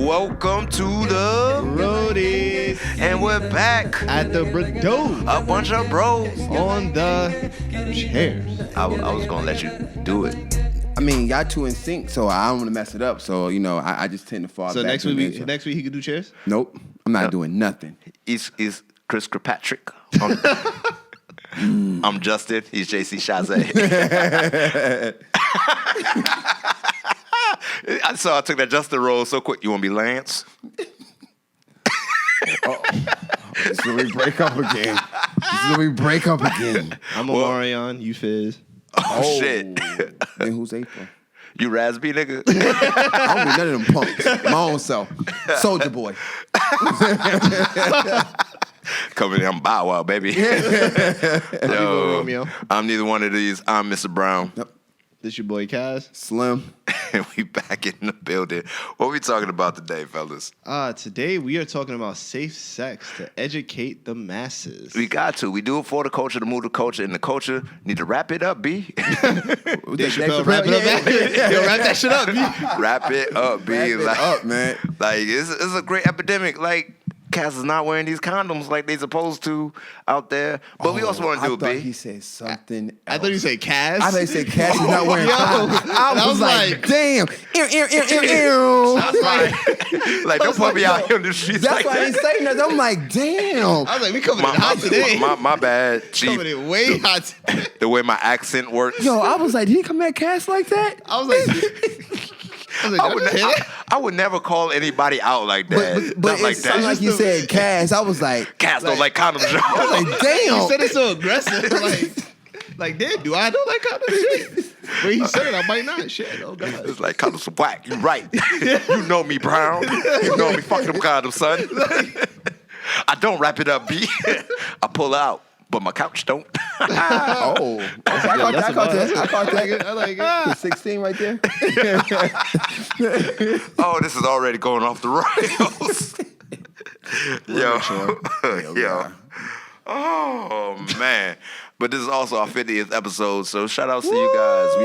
Welcome to the Roadies. And we're back At the Bordeaux. A bunch of bros On the chairs. I was gonna let you do it. I mean, y'all two in sync, so I don't want to mess it up. So, I just tend to fall So back. next week he could do chairs? Nope. I'm not doing nothing. He's Chris Kirkpatrick. I'm Justin. He's JC Chazé. I took that Justin role so quick. You want to be Lance? So we break up again. I'm Omarion, you Fizz. Oh, shit. Then who's April? You Raspy nigga? I don't be none of them punks. My own self. Soldier Boy. Coming in, I'm Bow Wow, baby. Romeo. I'm neither one of these. I'm Mr. Brown. Yep. This your boy Kaz. Slim. And we back in the building. What we talking about today, fellas? Today we are talking about safe sex to educate the masses. We got to. We do it for the culture, to move the culture, and the culture need to wrap it up, B. Dave Chappelle, wrap it up, man. Yo, wrap that shit up, B. Wrap it up, B. Wrap it up, man. Like, it's a great epidemic. Like, Cass is not wearing these condoms like they supposed to out there. But we also want to do it, I thought B. he said something else. I thought you said Kaz. I thought he said Cass is not wearing Yo, condoms. I was like, damn. Like, don't put me out here in the streets That's like why I that. didn't say nothing. I'm like, damn. I was like, we coming in hot today. My bad, Chief. Coming in way hot today. The way my accent works. Yo, I was like, did he come at Cass like that? I was like, I would never call anybody out like that. But Not it like sounded that. like you said Cass. I was like, Cats don't like condoms, yo. I was like, damn. You said it so aggressive. Like, damn, do I know that kind of shit? When he said it, I might not. Shit, oh God. It's like condoms are whack. You right. You know me, Brown. You know me fucking them condoms, son. I don't wrap it up, B. I pull out, but my couch don't. Oh, I caught that. I like it. 16 right there. Oh, this is already going off the rails. Yo. Oh, man. But this is also our 50th episode, so shout out to you guys.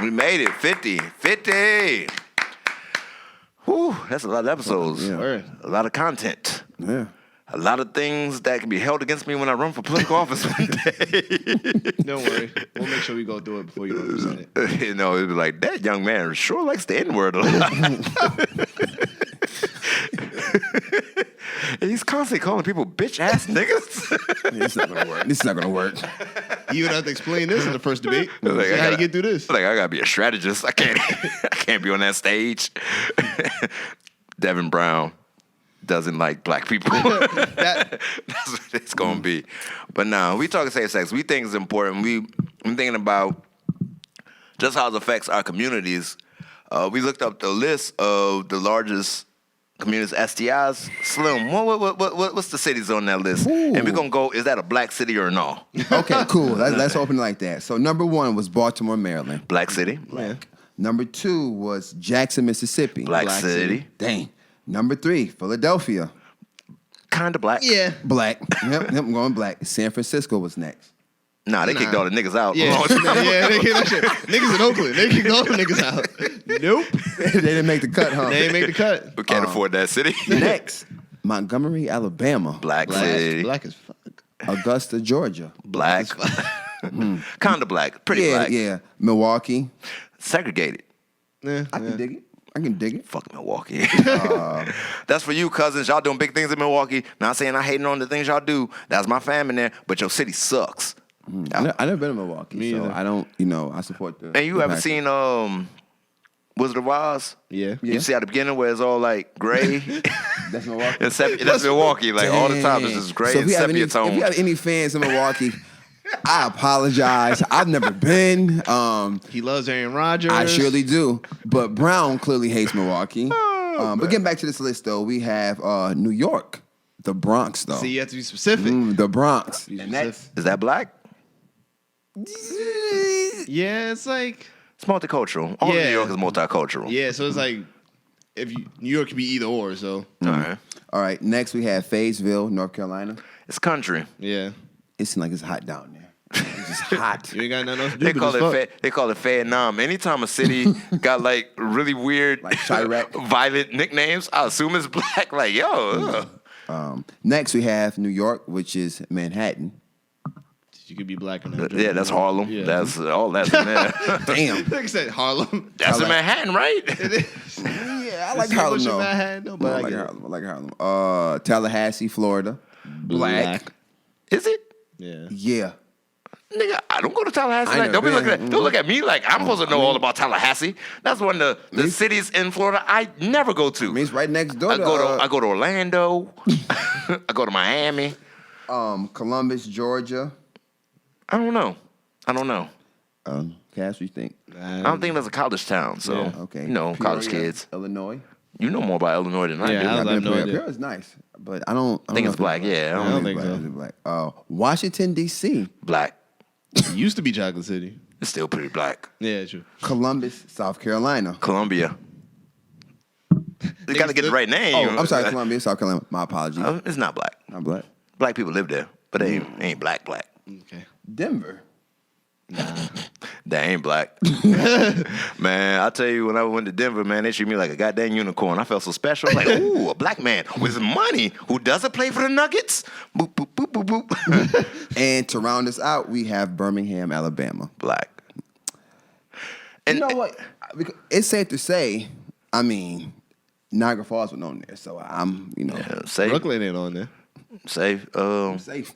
We made it. 50. Whew, that's a lot of episodes. Yeah. A lot of content. Yeah. A lot of things that can be held against me when I run for political office one day. Don't worry. We'll make sure we go through it before you represent it. You know, it'd be like, that young man sure likes the N-word a lot. And he's constantly calling people bitch-ass niggas. It's not gonna work. You would have to explain this in the first debate. Like, How you get through this? Like, I gotta be a strategist. I can't be on that stage. Devin Brown doesn't like black people. That's what it's gonna be. But no, we talking safe sex. We think it's important. I'm thinking about just how it affects our communities. We looked up the list of the largest communities STIs. Slim, what's the cities on that list? Ooh. And we're gonna go, is that a black city or no? Okay, cool. Let's open it like that. So number 1 was Baltimore, Maryland. Black city. Yeah. Number 2 was Jackson, Mississippi. Black city. Dang. Number 3, Philadelphia. Kinda black. Yeah. Black. Yep, I'm going black. San Francisco was next. Nah, they kicked all the niggas out. Yeah. Yeah, they kicked that shit. Niggas in Oakland. They kicked all the niggas out. Nope. They didn't make the cut, huh? They ain't make the cut. We can't afford that city. Next, Montgomery, Alabama. Black city. Black as fuck. Augusta, Georgia. Black. Kinda black. Pretty Yeah, black. yeah. Milwaukee. Segregated. Yeah, I can dig it. Fuck Milwaukee. That's for you, cousins. Y'all doing big things in Milwaukee. Not saying I hating on the things y'all do. That's my fam in there, but your city sucks. I never been to Milwaukee, Me so either. I don't, I support the. And you haven't seen Wizard of Oz? Yeah. You see at the beginning where it's all like gray? That's Milwaukee. That's Milwaukee. Like all the time, it's just gray So and sepia if tones. you have any fans in Milwaukee, I apologize. I've never been. He loves Aaron Rodgers. I surely do. But Brown clearly hates Milwaukee. But getting back to this list, though, we have New York, the Bronx, though. See, you have to be specific. The Bronx. Be And specific. Is that black? Yeah, it's like... It's multicultural. All of Yeah. New York is multicultural. Yeah, so it's like... New York could be either or, so... All right, next we have Fayetteville, North Carolina. It's country. Yeah. It seems like it's hot down there. is hot. You ain't got nothing else to do. They but call just fuck. it they call it Vietnam. Anytime a city got like really weird, Like Chirac. violent nicknames, I assume it's black. Like yo, Next, we have New York, which is Manhattan. You could be black in that. yeah, that's Harlem. Yeah. That's all that's in there. Damn. Like I said, Harlem. That's in Manhattan, right? Yeah, I like See Harlem, what's in though. Manhattan, though, I but I like get it. Harlem. I like Harlem. Tallahassee, Florida. Black. Is it? Yeah. Yeah. Nigga, I don't go to Tallahassee. I Like, know, don't be man. looking at don't look at me like I'm supposed to know all about Tallahassee. That's one of the cities in Florida I never go to. I mean, it's right next door I to, go to Orlando. I go to Miami. Columbus, Georgia. I don't know. Cass, what you think? I don't think that's a college town. So Yeah. Okay. you know, college Peoria, kids. Illinois. You know more about Illinois than I Yeah, do. I I've have been no to idea. Peoria is nice, but I don't think know it's if black. Yeah, I don't think black. so. Is it black? Washington, D.C. black. It used to be Chocolate City. It's still pretty black. Yeah, true. Columbus, South Carolina. Columbia. You got to get the right name. Oh, I'm sorry, Columbia, South Carolina. My apologies. It's not black. Not black. Black people live there, but they ain't black. Okay. Denver. They ain't black. Man, I tell you, when I went to Denver, man, they treated me like a goddamn unicorn. I felt so special. I was like, ooh, a black man with money who doesn't play for the Nuggets. Boop, boop, boop, boop, boop. And to round us out, we have Birmingham, Alabama. Black. And You know what? Because it's safe to say, I mean, Niagara Falls was on there, so I'm, safe. Brooklyn ain't on there. Safe. safe.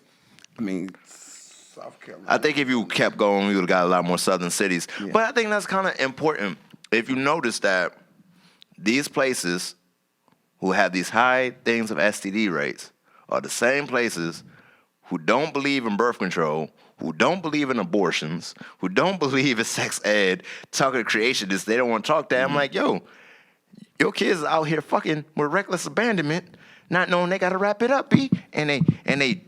I mean, South Carolina. I think if you kept going, we would have got a lot more southern cities. Yeah. But I think that's kind of important. If you notice that these places who have these high things of STD rates are the same places who don't believe in birth control, who don't believe in abortions, who don't believe in sex ed, talking to creationists, they don't want to talk to. I'm like, yo, your kids out here fucking with reckless abandonment, not knowing they gotta wrap it up, B. And they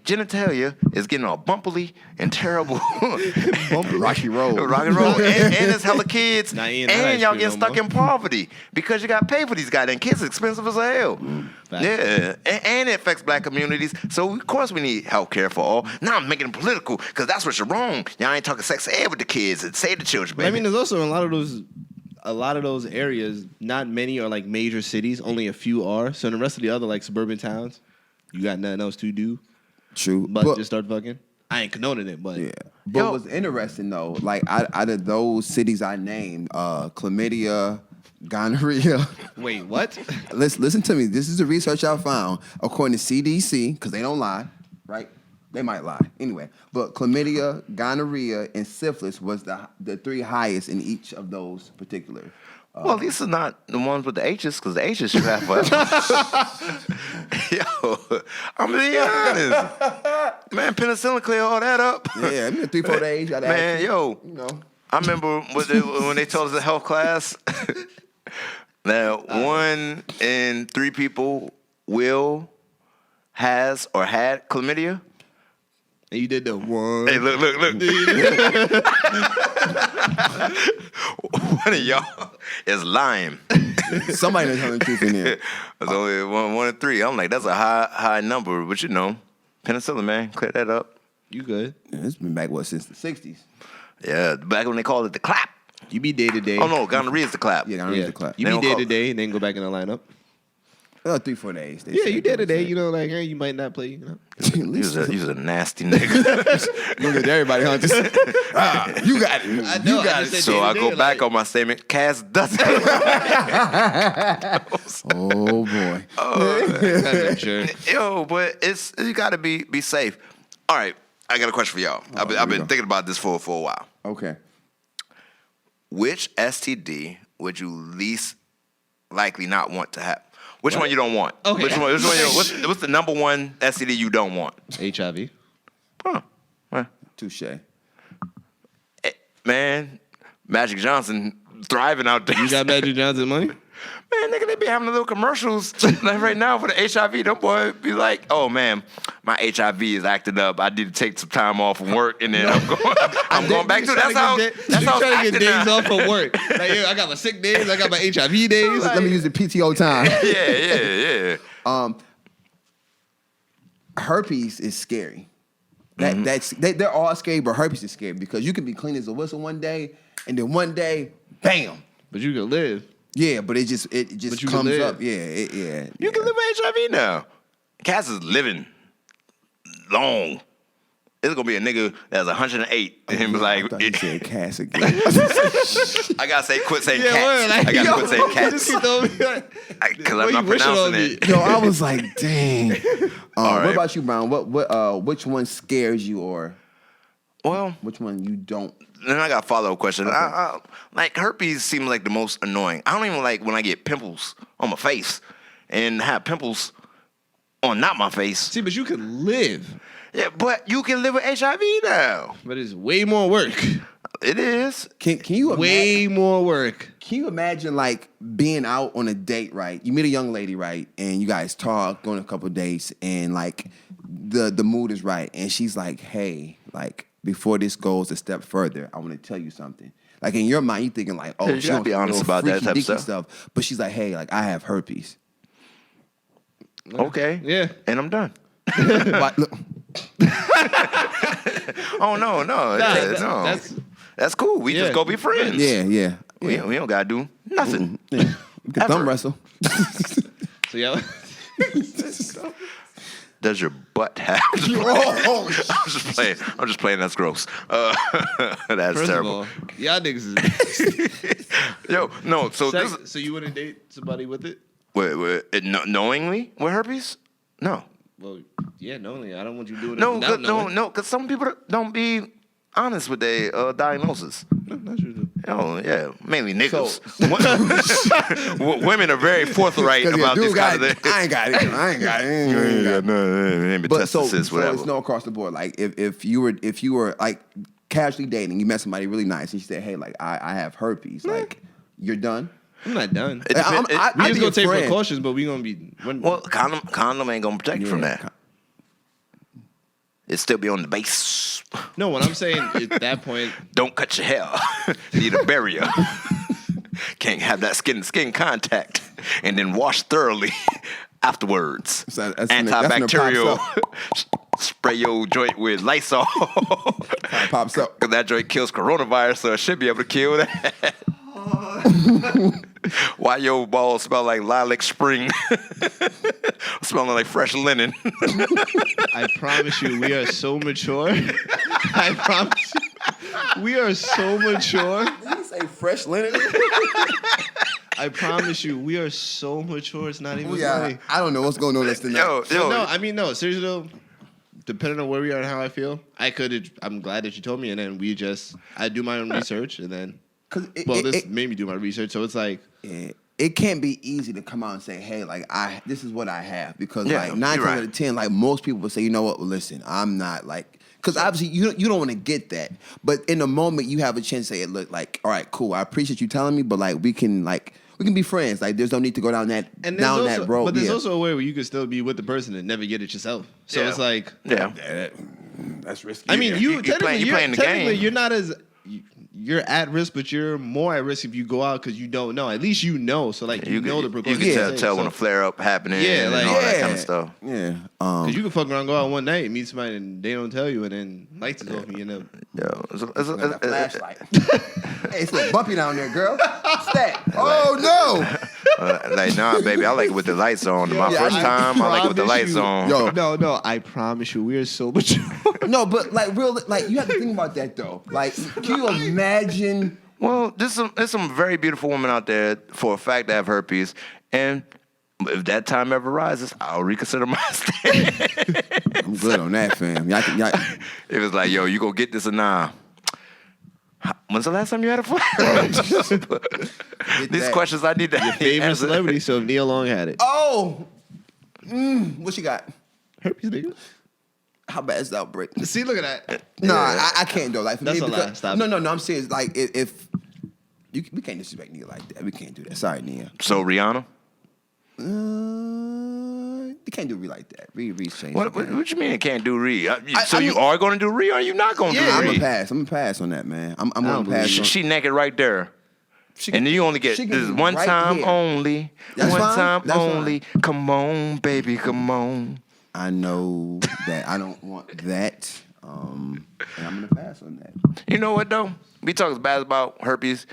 genitalia is getting all bumpily and terrible. Rocky Road. Rock and roll. And it's hella kids. Not eating ice And y'all cream get no stuck more. in poverty because you got to pay for these goddamn kids. It's expensive as hell. Facts. Yeah. And it affects black communities. So, of course, we need health care for all. Now I'm making it political because that's what's wrong. Y'all ain't talking sex ed with the kids and save the children, baby. I mean, there's also a lot of those areas. Not many are like major cities. Only a few are. So in the rest of the other like suburban towns, you got nothing else to do True. but just start fucking. I ain't condoning it, but Yeah. But Yo. what's interesting though, like out of those cities I named, chlamydia, gonorrhea. wait, what? Listen to me. This is the research I found according to CDC, because they don't lie, right? They might lie anyway. But chlamydia, gonorrhea, and syphilis was the three highest in each of those particular. well, these are not the ones with the H's because the H's you have forever. Yo, I'm being honest. Man, penicillin clear all that up. Yeah, I mean, 3-4 days. Gotta Man, ask you, yo, you know. I remember when they told us in health class that 1 in 3 people has or had chlamydia. And you did the one. Hey, look. One of y'all is lying. Somebody knows telling the truth in here. There's only 1 in 3. I'm like, that's a high number, but you know, penicillin, man, clear that up. You good? Yeah, it's been back since the 60s. Yeah, back when they called it the clap. You be day to day. Oh no, gonorrhea is the clap. Yeah, gonorrhea is the clap. You They be don't day call- to day and then go back in the lineup. 3-4 days. they Yeah, say. you day to day. You know, like hey, you might not play. You know. At You least was a nasty nigga. look at everybody, huh? Just, you got it. I know, You I got just it. said So I day-to-day, go back like- on my statement. Cass doesn't. Oh boy. Sure. Yo, but you gotta be safe. All right, I got a question for y'all. I've here we been go. thinking about this for a while. Okay. Which STD would you least likely not want to have? Which one you don't want? Okay. Which one? What's the number one STD you don't want? HIV. Huh. Touche. Man, Magic Johnson thriving out there. You got Magic Johnson money? Man, nigga, they be having the little commercials like right now for the HIV. Them boy be like, oh man, my HIV is acting up. I need to take some time off from work, and then I'm going back to it. That's how trying to it's get days acting now. off from work. Like, yeah, I got my sick days. I got my HIV days. Let me use the PTO time. Yeah. Herpes is scary. They're all scary, but herpes is scary because you can be clean as a whistle one day, and then one day, bam. But you can live. Yeah, but it just But you can comes live. up. Yeah. You can live with HIV now. Cass is living long. It's gonna be a nigga that's 108 and him be like, I thought you said Cass again. I gotta say, quit saying Yeah, cats. word, like, I gotta yo, quit saying cats just keep throwing me like- because What I'm not you wishing on pronouncing me? it. Yo, I was like, dang. right. What about you, Brown? Which one scares you, or Well, which one you don't? then I got a follow-up question. Like herpes seems like the most annoying. I don't even like when I get pimples on my face and have pimples on not my face. See, but you can live. Yeah, but you can live with HIV now. But it's way more work. It is. Can you imagine? Way more work. Can you imagine like being out on a date, right? You meet a young lady, right, and you guys talk, go on a couple dates, and like the mood is right, and she's like, "Hey, like before this goes a step further, I want to tell you something." Like in your mind, you thinking like, "Oh, You gotta be honest about that type of stuff." But she's like, "Hey, like I have herpes." Okay. Yeah. And I'm done. But, look, Oh no. That's cool. We Yeah. just go be friends. yeah. We don't gotta do nothing. We can Ever. thumb wrestle. So yeah. Does your butt have? Oh, I'm just playing. That's gross. That's First terrible. of all, y'all niggas is Yo, no. So this is, so you wouldn't date somebody with it? knowingly with herpes? No. Well, yeah, knowingly. I don't want you doing it No, without knowing. no, because some people don't be honest with their diagnosis. No, not sure. Oh yeah, mainly niggas. Women are very forthright about this kind of thing. I ain't got it. I ain't got it. Maybe But so whatever. it's no across the board. Like if you were like casually dating, you met somebody really nice, and she said, "Hey, like I have herpes." Like you're done. I'm not done. It depend- We I'd just be gonna a take friend. precautions, but we gonna be. Well, condom ain't gonna protect you from that. It still be on the base. No, what I'm saying at that point, Don't cut your hair. Need a barrier. Can't have that skin contact, and then wash thoroughly afterwards. So that's when it Antibacterial. pops Spray your joint with Lysol. It pops up. Because that joint kills coronavirus, so it should be able to kill that. Why your balls smell like lilac spring? Smelling like fresh linen. I promise you, we are so mature. I promise you, we are so mature. Did you say fresh linen? I promise you, we are so mature. It's not even funny. I don't know what's going on this tonight. Yo, No, I mean, no, seriously though, depending on where we are and how I feel, I'm glad that you told me, and then I do my own research, and then, this made me do my research, so it's like, it can't be easy to come out and say, "Hey, like this is what I have," because Yeah, like 9 you're times right. out of 10, like most people will say, "You know what? Well, listen, I'm not like," because obviously you don't want to get that, but in the moment you have a chance to say, "Look, like, all right, cool, I appreciate you telling me, but like we can be friends. Like, there's no need to go down that that road." But there's also a way where you can still be with the person and never get it yourself. So Yeah. it's like, Yeah. That's risky. I mean, you playing the game. You're not as you're at risk, but you're more at risk if you go out because you don't know. At least you know, so like you know the You precautions. can tell when a flare up happening and all that kind of stuff. Yeah. Because you can fuck around, go out one night, meet somebody, and they don't tell you, and then lights is off, and you know. Yo, Like a flashlight. Hey, it's a little bumpy down there, girl. What's that? Oh like, nah, baby, I like it with the lights on. My Yeah, first I time, I like it with the promise lights you- on. Yo. No, I promise you, we are so mature. no! But like you have to think about that though. Like, can you imagine? Well, there's some very beautiful women out there for a fact that have herpes, and if that time ever rises, I'll reconsider my stand. I'm good on that, fam. Y'all, It was like, yo, you gonna get this or nah? When's the last time you had a flare? These that. questions I need to Favorite answer. celebrity, so if Neil Long had it. Oh, what you got? Herpes, nigga. How bad is the outbreak? See, look at that. No, I can't though. Like for That's me, a lie. Stop no, it. no, no. I'm serious. Like if we can't disrespect Nia like that. We can't do that. Sorry, Nia. So Rihanna, You can't do Ree like that. Ree's changed. what you mean it can't do Ree? So I you mean- are going to do Ree, or are you not going to I'm do gonna Ree? pass. I'm gonna pass on that, man. I'm don't gonna pass. She, on. she naked right there. She And then you only get she can this be one right time here. only. That's one fine. time That's fine. only. Come on, baby, come on. I know that I don't want that. And I'm gonna pass on that. You know what though? We talk bad about herpes.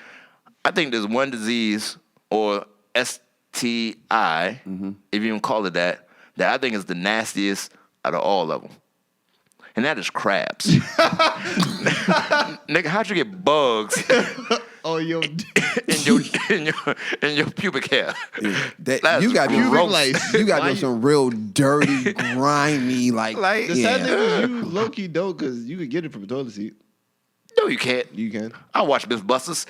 I think there's one disease or STI, if you even call it that I think is the nastiest out of all of them. And that is crabs. Nigga, how'd you get bugs Oh, yo. in your pubic hair? That, you got pubic gross. lice. You got Why to some real dirty, grimy, like The sad thing is you low-key don't because you could get it from a toilet seat. No, you can't. You can. I watch Mythbusters.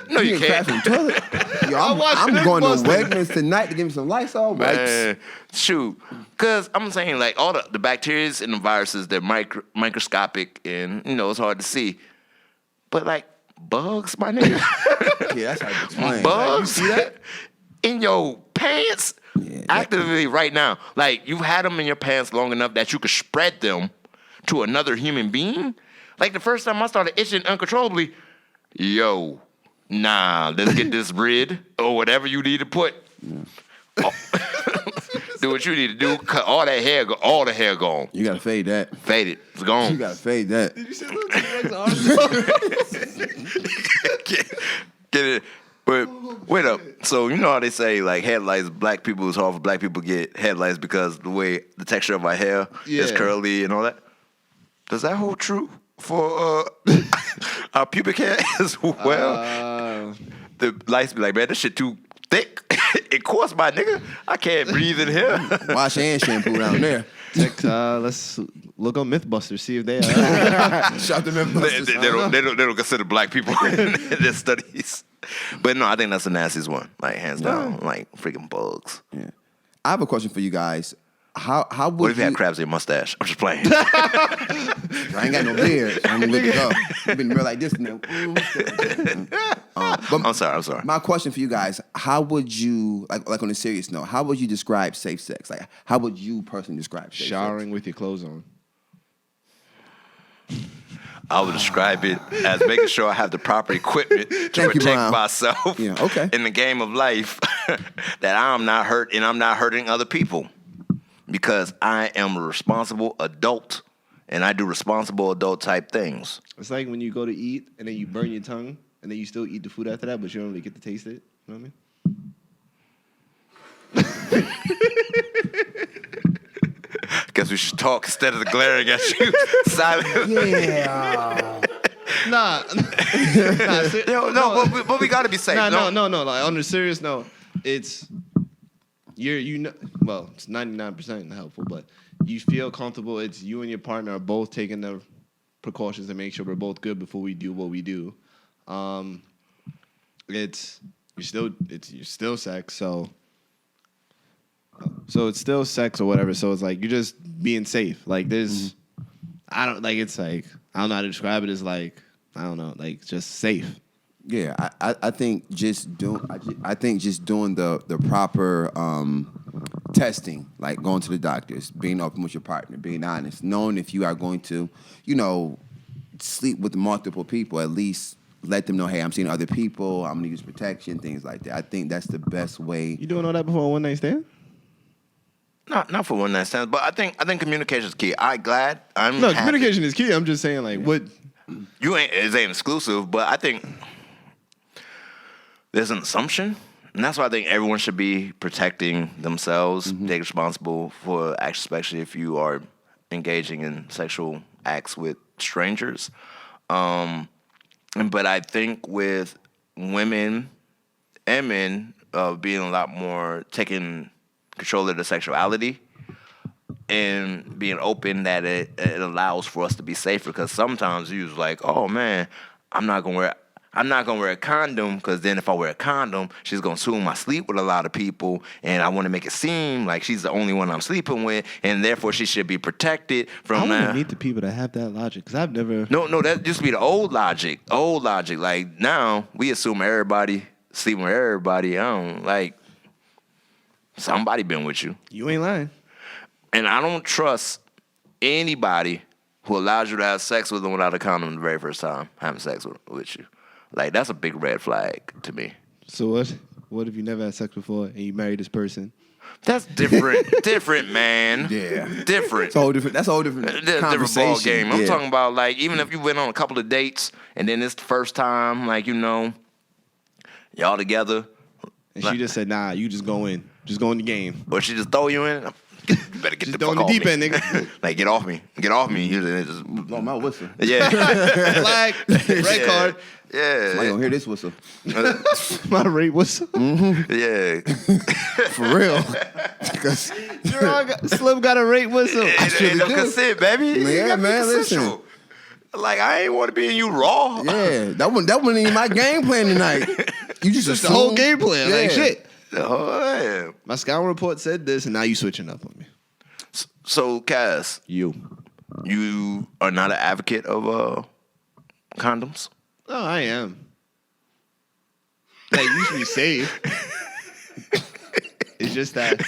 No, you ain't can't. crashing toilet. Yo, I'm watching going to Mythbusters. Wegmans tonight to give me some Lysol wipes. Man, shoot. Because I'm saying, like, all the bacteria and the viruses, they're microscopic and, it's hard to see. But, like, bugs, my nigga. Yeah, that's how you explain. Bugs? You see that? In your pants? Yeah, Actively right now. Like, you've had them in your pants long enough that you could spread them to another human being? Like, the first time I started itching uncontrollably, yo, nah, let's get this rid or whatever you need to put. Oh. Do what you need to do. Cut all that hair, all the hair gone. You gotta fade that. Fade it. It's gone. You gotta fade that. Did you say little T-Rex arms? Get it. But wait up. So you know how they say like head lice, black people, it's hard for black people to get head lice because the way the texture of our hair is Yeah. curly and all that. Does that hold true for our pubic hair as well? The lice be like, man, this shit too thick. It coarse, my nigga. I can't breathe in here. Wash hand shampoo down there. Let's look on Mythbusters, see if they Shout them in. They don't consider black people in their studies. But no, I think that's the nastiest one. Like hands down, like freaking bugs. Yeah. I have a question for you guys. How would What if you had crabs in your mustache? I'm just playing. I ain't got no beard. So I'm gonna look it up. I've been real like this now. But I'm sorry. my question for you guys: how would you like on a serious note? How would you describe safe sex? Like, how would you personally describe safe showering with your clothes on. I would describe it as making sure I have the proper equipment to Thank you, protect Brown. myself Yeah, okay. in the game of life, that I'm not hurt and I'm not hurting other people. Because I am a responsible adult and I do responsible adult type things. It's like when you go to eat and then you burn your tongue and then you still eat the food after that, but you don't really get to taste it. You know what I mean? Guess we should talk instead of the glaring at you silently. Yeah. Nah. But we gotta be safe. No. Like on a serious note, it's it's 99% helpful, but you feel comfortable. It's you and your partner are both taking the precautions to make sure we're both good before we do what we do. You're still sex, so it's still sex or whatever. So it's like you're just being safe. Like there's, I don't know how to describe it as like just safe. Yeah, I think just doing the proper testing, like going to the doctors, being open with your partner, being honest, knowing if you are going to, sleep with multiple people, at least let them know, hey, I'm seeing other people, I'm gonna use protection, things like that. I think that's the best way. You doing all that before a one night stand? Not for one night stands, but I think communication is key. Communication is key. I'm just saying, like, what it ain't exclusive, but I think there's an assumption, and that's why I think everyone should be protecting themselves, take responsible for acts, especially if you are engaging in sexual acts with strangers. But I think with women and men being a lot more taking control of their sexuality and being open, that it allows for us to be safer. Because sometimes you was like, oh man, I'm not gonna wear a condom because then if I wear a condom, she's gonna assume I sleep with a lot of people, and I want to make it seem like she's the only one I'm sleeping with, and therefore she should be protected from I that. want to meet the people that have that logic because I've never. No, that used to be the old logic. Like now we assume everybody sleeping with everybody. Somebody been with you. You ain't lying. And I don't trust anybody who allows you to have sex with them without a condom the very first time having sex with you. Like, that's a big red flag to me. So what? What if you never had sex before and you marry this person That's different. Different, man. Yeah. Different. It's a whole different. That's a whole different Different conversation. ball game. I'm Yeah. talking about like even if you went on a couple of dates and then it's the first time, like y'all together, And she just said, nah, you just go in. Just go in the game. or she just throw you in. You better get Just the throw fuck in the off deep me. end, nigga. Like get off me. Get off me. You just, Blow my whistle. yeah. Flag, red card. I Yeah. don't hear this whistle. My rate was Yeah. For real. Because Slim got a rate whistle. Ain't no consent, baby. You Yeah, gotta be man, listen. consensual. Like I ain't want to be in you raw. yeah, that wasn't even my game plan tonight. You just Just the whole assumed- game plan. Like Yeah. shit. Oh, yeah. My scouting report said this, and now you switching up on me. So, Cass, You. you are not an advocate of condoms? Oh, I am. Like, you should be safe. It's just that,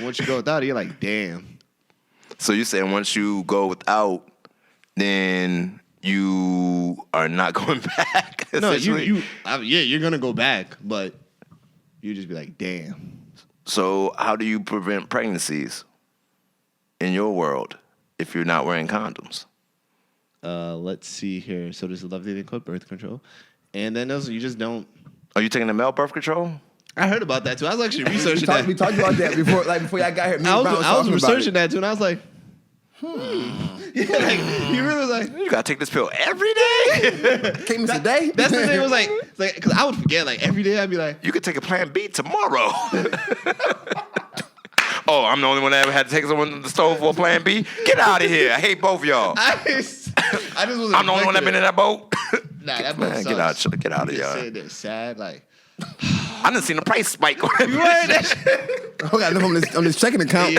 once you go without it, you're like, damn. So you saying once you go without, then you are not going back? No, essentially? you're gonna go back, but you just be like, damn. So how do you prevent pregnancies in your world if you're not wearing condoms? Let's see here. So there's a lovely thing called birth control, and then also you just don't. Are you taking the male birth control? I heard about that too. I was actually We researching talked, we that. talked about that before y'all got here. Me I and Brown was talking about researching it. that too, and I was like, Yeah, like he really was like. You gotta take this pill every day? Can't miss a day. That's the thing. It was like, because I would forget. Like every day, I'd be like, You could take a Plan B tomorrow. Oh, I'm the only one that ever had to take someone to the stove for a Plan B? Get out of here. I hate both of y'all. I just wasn't. I'm the only one that been in that boat. Nah, that boat Man, sucks. get out of You just here. sitting there sad, like. I done seen the price spike. You heard that shit? I got enough on this checking account.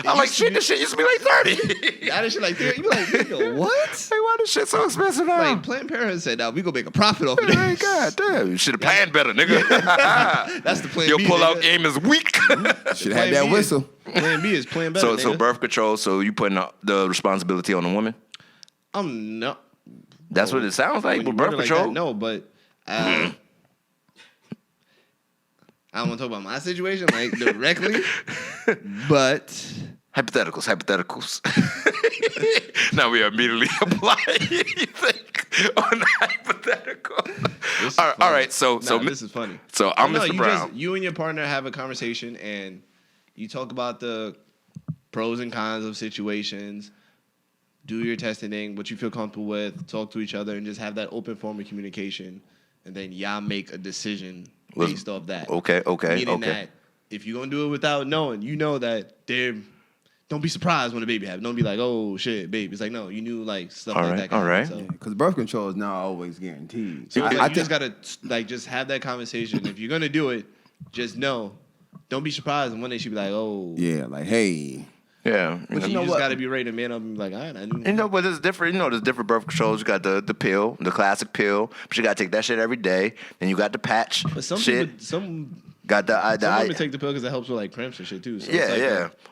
I'm like, shit, this shit used to be like 30. Now this shit like, you be like, nigga, what? Hey, why this shit so expensive now? Like Planned Parenthood said, "Now we gonna make a profit off of Hey, this." God damn, you should have planned better, nigga. That's the plan. Your B, pull-out nigga. game is weak. Should have Plan had that B whistle. Plan B is plan better. So nigga. birth control, so you putting the responsibility on the woman? I'm not. That's what it sounds like When with you birth word it like control. that, no, but I don't want to talk about my situation like directly, but Hypotheticals. Now we immediately apply anything on the hypothetical. this is All funny. right. So this is funny. So I'm No, Mr. Brown. you and your partner have a conversation and you talk about the pros and cons of situations. Do your testing, what you feel comfortable with, talk to each other, and just have that open form of communication. And then y'all make a decision Was- based off that. Okay. Meaning that if you're going to do it without knowing, you know that don't be surprised when the baby happens. Don't be like, oh, shit, baby. It's like, no, you knew like stuff All like right, that. can all happen. right. So, Because birth control is not always guaranteed. so it's I like, you think- just got to like just have that conversation. If you're going to do it, just know. Don't be surprised. And one day she'll be like, oh. yeah, like, hey. Yeah. But you you know just what? got to be ready to man up and be like, all right, I knew. You know, but there's different. You know, there's different birth controls. You got the pill, the classic pill, but you got to take that shit every day. Then you got the patch But some shit. people, some Got the women take the pill because it helps with like cramps and shit too. So yeah, it's like,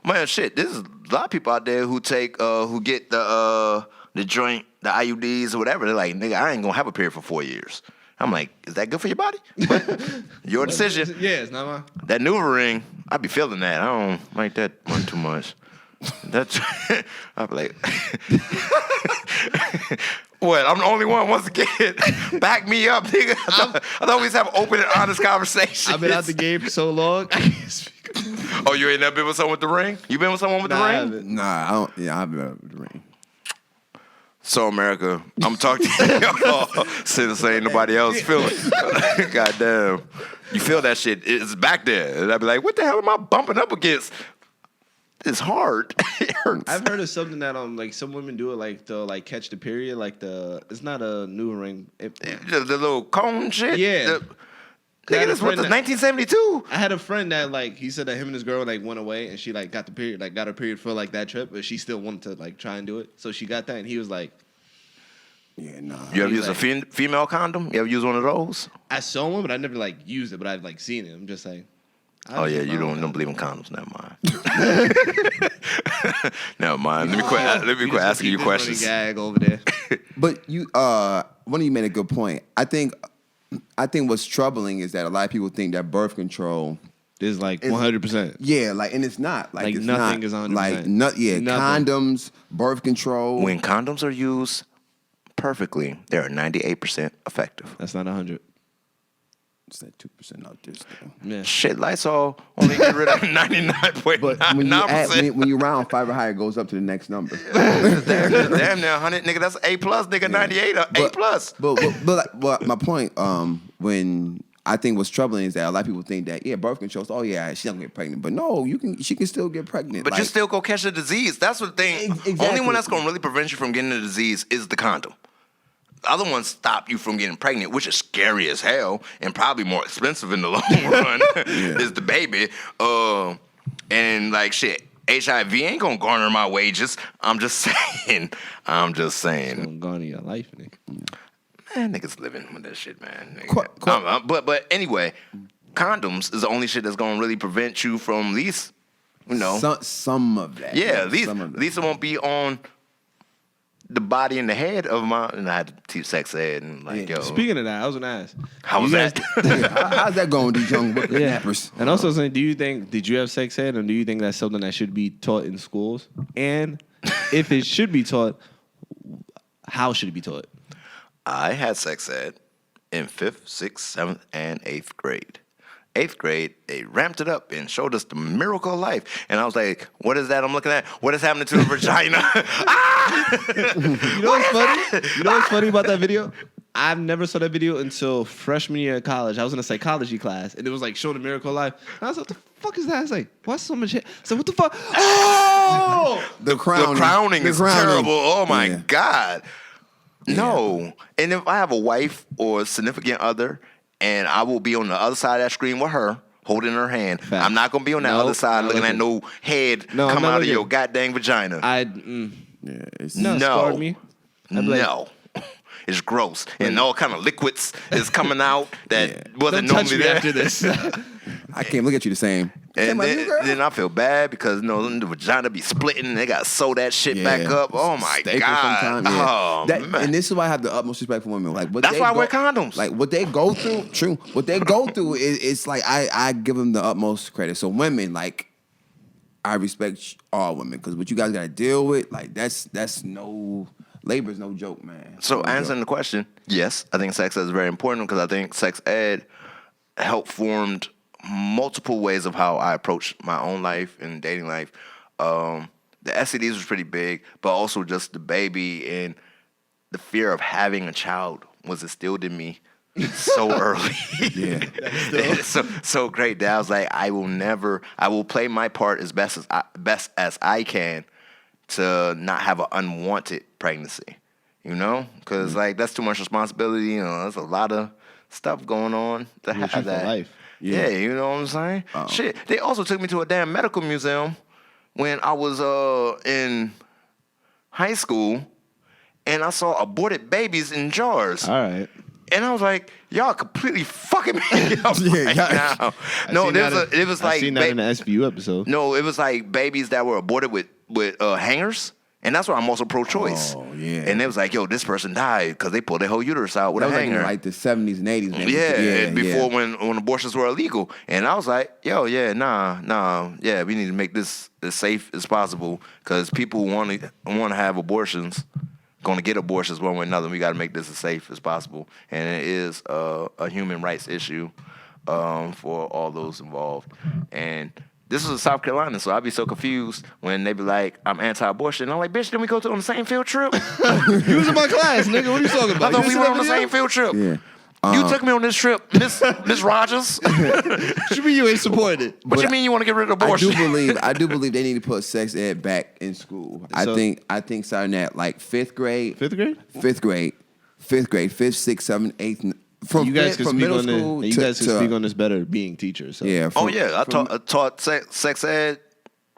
yeah. Man, shit. There's a lot of people out there who take, who get the joint, the IUDs or whatever. They're like, nigga, I ain't gonna have a period for 4 years. I'm like, is that good for your body? But your decision. Yeah, it's not mine. That NuvaRing, I be feeling that. I don't like that one too much. That's I be like, what? I'm the only one once again. Back me up, nigga. I thought we just have open and honest conversations. I've been out the game for so long. I can't speak. Oh, you ain't never been with someone with the ring? You been with someone with Nah, the I ring? haven't. Nah, I don't. Yeah, I've been with the ring. So America, I'm talking to y'all since ain't nobody else feeling. Goddamn, you feel that shit? It's back there, and I'd be like, "What the hell am I bumping up against?" It's hard. It hurts. I've heard of something that like some women do it like to like catch the period, like it's not a new ring. the little cone shit. Yeah. Nigga, this was 1972. I had a friend that like he said that him and his girl like went away and she like got the period, like got her period for like that trip, but she still wanted to like try and do it. So she got that and he was like, Yeah, nah. You ever He's use a female condom? You ever use one of those? I saw one, but I never like used it, but I've like seen it. I'm just like, Oh yeah, you don't believe in condoms. Never mind. Never mind. Let me quit asking you questions. Gag over there. But you, one of you made a good point. I think what's troubling is that a lot of people think that birth control, is like 100%. Yeah, like, and it's not like, Like, it's nothing not, is 100%. like Nothing. condoms, birth control. When condoms are used perfectly, they are 98% effective. That's not 100. It's that 2% out there still. Yeah. Shit, Lysol only get rid of But 99.99%. when you round 5 or higher, it goes up to the next number. Damn near 100, nigga. That's A plus, nigga. 98 or A plus. But my point, when I think what's troubling is that a lot of people think that birth control. Oh yeah, she's not gonna get pregnant, but no, she can still get pregnant. But you still go catch the disease. That's what the thing. Exactly. Only one that's gonna really prevent you from getting the disease is the condom. The other ones stop you from getting pregnant, which is scary as hell and probably more expensive in the long run. Is the baby. And like shit, HIV ain't gonna garner my wages. I'm just saying. It's gonna go into your life, nigga. Man, niggas living with that shit, man. But anyway, condoms is the only shit that's gonna really prevent you from at least, some of that. Yeah, at least it won't be on the body and the head of my. And I had to teach sex ed and like, yo. Speaking of that, I was gonna ask. How's that? How's that going, these young whippersnappers? And also saying, did you have sex ed, or do you think that's something that should be taught in schools? And if it should be taught, how should it be taught? I had sex ed in 5th, 6th, 7th, and 8th grade. 8th grade, they ramped it up and showed us the miracle of life. And I was like, what is that I'm looking at? What is happening to the vagina? You know what's funny? You know what's funny about that video? I've never saw that video until freshman year of college. I was in a psychology class, and it was like, show the miracle of life. And I was like, what the fuck is that? I was like, what's so much hair? I said, what the fuck? Oh! The crowning is terrible. Oh, my God. No. And if I have a wife or a significant other, and I will be on the other side of that screen with her, holding her hand. Facts. I'm not going to be on that other side looking at no head come out of your goddamn vagina. It's scarred me. No. It's gross. And all kind of liquids is coming out that wasn't Don't touch normally me there. after this. I can't look at you the same. And then I feel bad because the vagina be splitting and they got to sew that shit back up. Oh my Staple God. sometime, yeah. Oh, man. And this is why I have the utmost respect for women. Like That's why I wear condoms. Like what they go through, true. What they go through it's like I give them the utmost credit. So women, like, I respect all women because what you guys got to deal with, like that's no. Labor's no joke, man. So answering the question, yes, I think sex ed is very important because I think sex ed helped formed multiple ways of how I approach my own life and dating life. The STDs was pretty big, but also just the baby and the fear of having a child was instilled in me so early. Yeah. It's so great that I was like, I will play my part as best as I can to not have an unwanted pregnancy, because like that's too much responsibility. There's a lot of stuff going on to have that. Life. Yeah, you know what I'm saying? Shit, they also took me to a damn medical museum when I was in high school, and I saw aborted babies in jars. All right. And I was like, y'all completely fucking me up right now. No, it was like I seen that in the SVU episode. No, it was like babies that were aborted with hangers. And that's why I'm also pro-choice. Oh, yeah. And it was like, yo, this person died because they pulled their whole uterus out with that a was hanger. Like in like the 70s and 80s. Man. Before when abortions were illegal. And I was like, yo, we need to make this as safe as possible because people want to have abortions, going to get abortions one way or another. We got to make this as safe as possible. And it is a human rights issue for all those involved. And this is in South Carolina, so I'd be so confused when they be like, I'm anti-abortion. And I'm like, bitch, didn't we go on the same field trip? You was in my class, nigga. What are you talking about? I thought we were on the same field trip. Yeah. You took me on this trip, Miss Rogers. What you mean you ain't supported? What you mean you want to get rid of abortion? I do believe they need to put sex ed back in school. I think starting at like 5th grade. 5th grade? 5th grade. 5th grade. 5th, 6th, 7th, 8th. From you guys can speak middle on school this. You guys can speak on this better being teachers. So. Yeah. I taught sex ed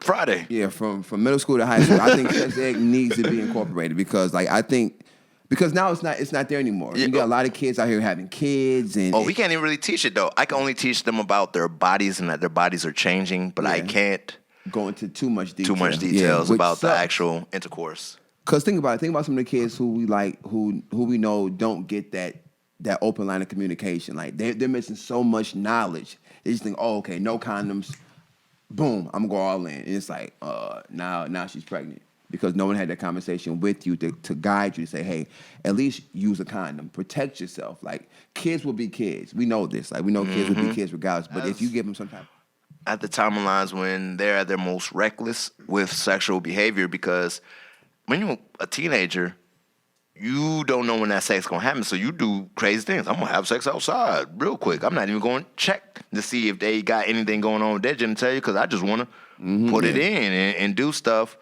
Friday. Yeah, from middle school to high school. I think sex ed needs to be incorporated because now it's not there anymore. Yeah. You got a lot of kids out here having kids and we can't even really teach it though. I can only teach them about their bodies and that their bodies are changing, but I can't go into too much details about the actual intercourse. Because think about some of the kids who we like, who we know don't get that that open line of communication. Like they're missing so much knowledge. They just think, oh, okay, no condoms. Boom, I'm gonna go all in. And it's like, now she's pregnant. Because no one had that conversation with you to guide you to say, hey, at least use a condom. Protect yourself. Like, kids will be kids. We know this. Like, we know kids will be kids regardless. But if you give them some type at the time of lines when they're at their most reckless with sexual behavior, because when you're a teenager, you don't know when that sex is going to happen, so you do crazy things. I'm going to have sex outside real quick. I'm not even going to check to see if they got anything going on with their genitalia because I just want to put it in and do stuff.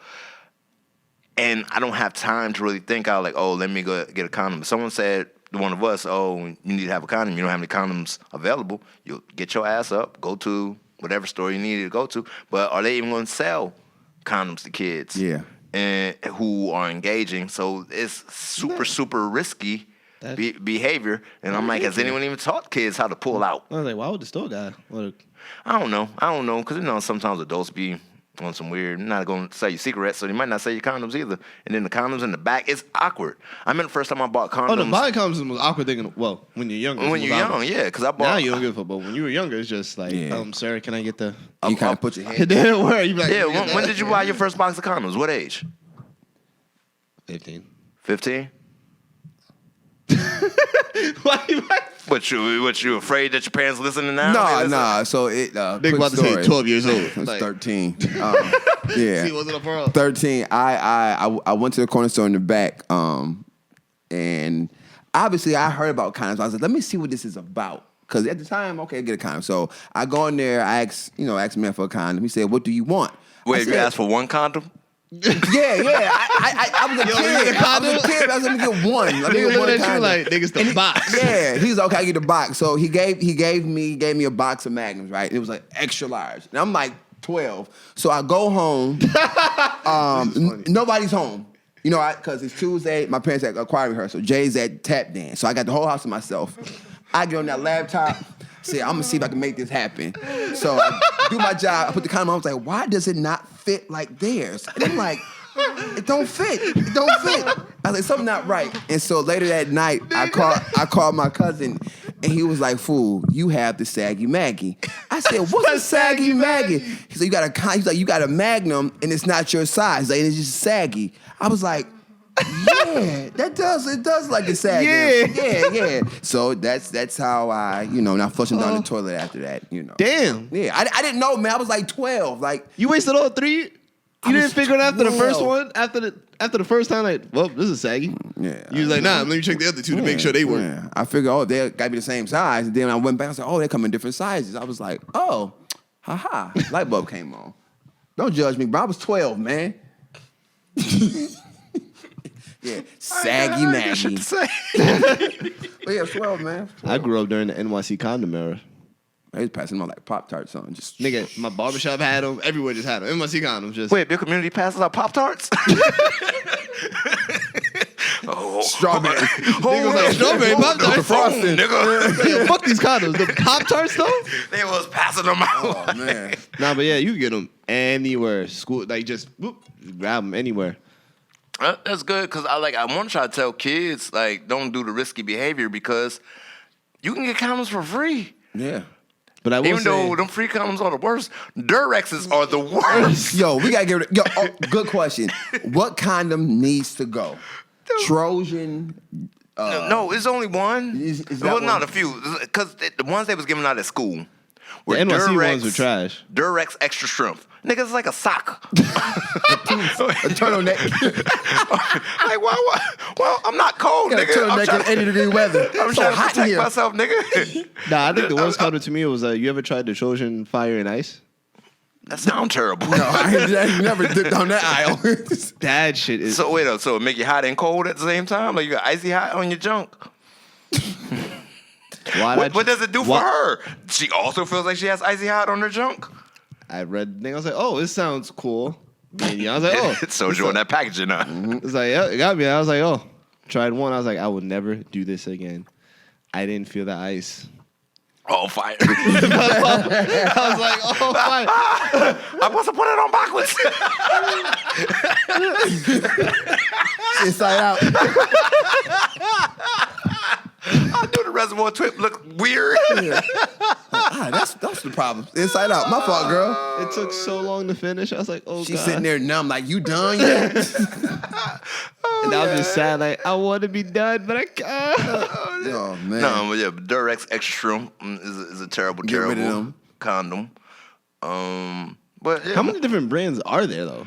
And I don't have time to really think out like, oh, let me go get a condom. If someone said to one of us, oh, you need to have a condom, you don't have any condoms available, you'll get your ass up, go to whatever store you need to go to. But are they even going to sell condoms to kids? Yeah. And who are engaging? So it's super risky behavior. And I'm like, has anyone even taught kids how to pull out? I was like, why would the store guy? I don't know, because sometimes adults be on some weird, not going to sell you cigarettes, so they might not sell you condoms either. And then the condoms in the back, it's awkward. I remember the first time I bought condoms. Oh, the buying condoms is the most awkward thing. When you're younger. When you're young, yeah, because I bought. Now you don't give a fuck, but when you were younger, it's just like, sir, can I get the? you kind of put your head. It didn't work. You be like, yeah. When did you buy your first box of condoms? What age? 15. 15. Why you like? What you afraid that your parents listening now? Nah. So it. Big about to say 12 years old. I was Like- 13. Yeah. He wasn't a pro. 13. I went to the corner store in the back, and obviously I heard about condoms. I was like, let me see what this is about. Because at the time, okay, I get a condom. So I go in there, I ask man for a condom. He said, what do you want? Wait, you asked for one condom? Yeah. I was a kid. I was going to get one. Let me Nigga get one looked at you condom. like, niggas the box. Yeah, he's okay. I get the box. So he gave me a box of Magnums, right? It was like extra large, and I'm like 12. So I go home. Nobody's home. You know, because it's Tuesday. My parents at a choir rehearsal. Jay's at tap dance. So I got the whole house to myself. I get on that laptop. Say, I'm gonna see if I can make this happen. So I do my job. I put the condom on. I was like, why does it not fit like theirs? And I'm like, it don't fit. It don't fit. I was like, something not right. And so later that night, I called my cousin, and he was like, fool, you have the saggy Maggie. I said, what's a saggy Maggie? He said, you got a Magnum, and it's not your size. He's like, it's just saggy. I was like, yeah, it does like a saggy. Yeah. So that's how I, not flushing down the toilet after that, Damn. Yeah, I didn't know, man. I was like 12. Like, You wasted all 3? You didn't figure it out after the first 12. one? After the first time, like, well, this is saggy. Yeah. You was like, nah, let me check the other 2 to make sure they work. Yeah. I figured, they got to be the same size. And then when I went back, I was like, they come in different sizes. I was like, haha. Light bulb came on. Don't judge me, bro. I was 12, man. Yeah, saggy Maggie. But yeah, 12, man. 12. I grew up during the NYC condom era. They was passing them out like Pop-Tarts on. Just Nigga, my barbershop had them. Everywhere just had them. NYC condoms just. Wait, your community passes out Pop-Tarts? strawberry. Nigga was like, strawberry Pop-Tarts. The frosting. Nigga. Yeah, fuck these condoms. The Pop-Tarts, though? They was passing them out. Oh, man. Nah, but yeah, you can get them anywhere. School, like, just grab them anywhere. That's good because I want to try to tell kids don't do the risky behavior because you can get condoms for free. Yeah. But I will Even say, though them free condoms are the worst, Durexes are the worst. Yo, we gotta get rid of. Good question. What condom needs to go? Trojan. No, it's only one. Is that well, one? not a few because the ones they was giving out at school the were NYC ones were trash. Durex extra strength. Nigga, it's like a sock. A turtleneck. Well, I'm not cold, Got a nigga. I'm turtleneck in 80-degree weather. I'm so trying to hot in protect here. myself, nigga. Nah, I think the worst condom to me was, you ever tried the Trojan Fire and Ice? That sounds terrible. No, I never dipped down that aisle. That shit is. So wait up, so it make you hot and cold at the same time? Like you got icy hot on your junk? What does it do for her? She also feels like she has icy hot on her junk? I read the thing. I was like, oh, this sounds cool. And I was like, oh. It shows you on that packaging, huh? It's like, yeah, it got me. I was like, oh. Tried one. I was like, I will never do this again. I didn't feel the ice. Oh, fire. I was like, oh, fire. I must have put it on backwards. Inside out. I do the Basketball twip look weird. That's the problem. Inside out. My fault, girl. It took so long to finish. I was like, oh, She's God. sitting there numb, like, you done yet? And I was just sad, like, I want to be done, but I can't. Oh, man. No, but yeah, Durex Extra is a terrible, Get rid of terrible them. condom. But yeah. How many different brands are there, though?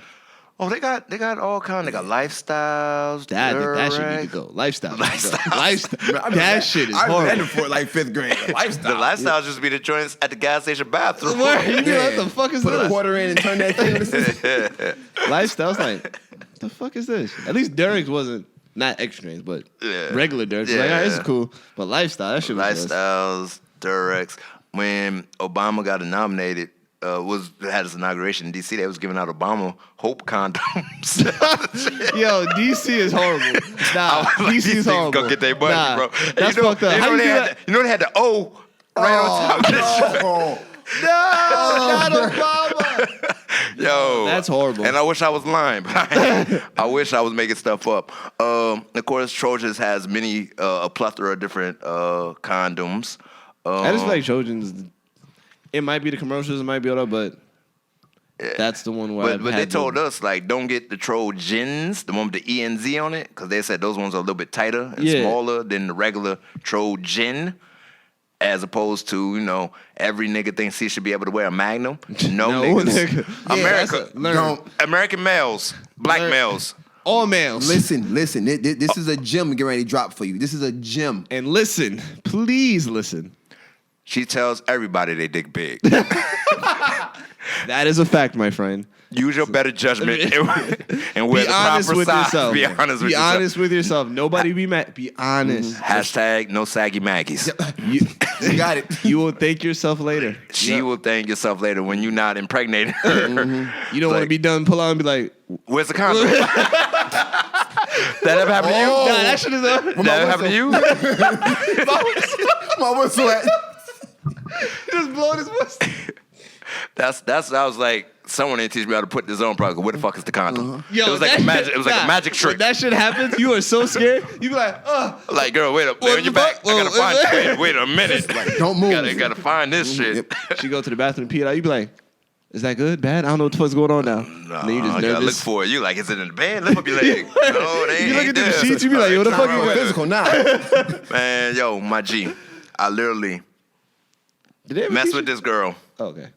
Oh, they got all kind. They got Lifestyles. That shit Durex. need to go. Lifestyle. Lifestyle. Lifestyle. That shit is I horrible. read it for like 5th grade. Lifestyle. The Lifestyles used to be the joints at the gas station bathroom. Word. You be Yeah. like, what the fuck is Put a this? quarter in and turn that thing on the system. Lifestyle's like, what the fuck is this? At least Derek's wasn't, not extra names, but Yeah. regular Derek's. Like, all right, this is Yeah. cool. But Lifestyle, that shit was Lifestyles, Durex. When Obama got nominated, had his inauguration in D.C., they was giving out Obama Hope condoms. Yo, DC is horrible. Nah, Like, DC is horrible. Go get their money, Nah, bro. That's fucked up. How you do that? You know they had the O right on top. Oh, No, not Obama. Yo, That's horrible. And I wish I was lying, but I wish I was making stuff up. Of course, Trojans has a plethora of different condoms. I just feel like Trojans. It might be the commercials, it might be all that, but that's the one where. But they told us, like, don't get the Trojans, the one with the ENZ on it, because they said those ones are a little bit tighter and smaller than the regular Trojan. As opposed to, every nigga thinks he should be able to wear a Magnum. No niggas. nigga. America. don't. American males, black males. All males. Listen. This is a gem getting ready to drop for you. This is a gem. And listen. Please listen. She tells everybody they dick big. That is a fact, my friend. Use your better judgment and wear Be the honest proper with size. yourself. Be honest with Be yourself. honest with yourself. Nobody be mad. Be honest. Hashtag no saggy Maggies. You, You got it. you will thank yourself later. She will thank yourself later when you're not impregnating her. You don't want to Like, be done, pull out and be like, Where's the condom? That ever happened to you? nah, that shit is That ever happened to you? My whistle at. just blowing his whistle. That's I was like, someone didn't teach me how to put this on. Probably, where the fuck is the condom? Yo, It was like a that magic. shit- It was like nah, a magic When trick. that shit happens, you are so scared. You be like, Like, girl, wait up. What On your the back. fuck? I gotta Whoa, find. Wait a minute. Don't move. Gotta find this shit. She go to the bathroom and pee it out. You be like, is that good? Bad? I don't know what the fuck's going on now. No, And then you just I gotta look nervous. for it. You like, is it in the bed? Lift up your leg. No, they ain't. You look at the there. sheets, you be like, yo, what the fuck Real you physical now. Man, yo, my G. I literally Did they ever messed teach with you? this girl. Oh, okay.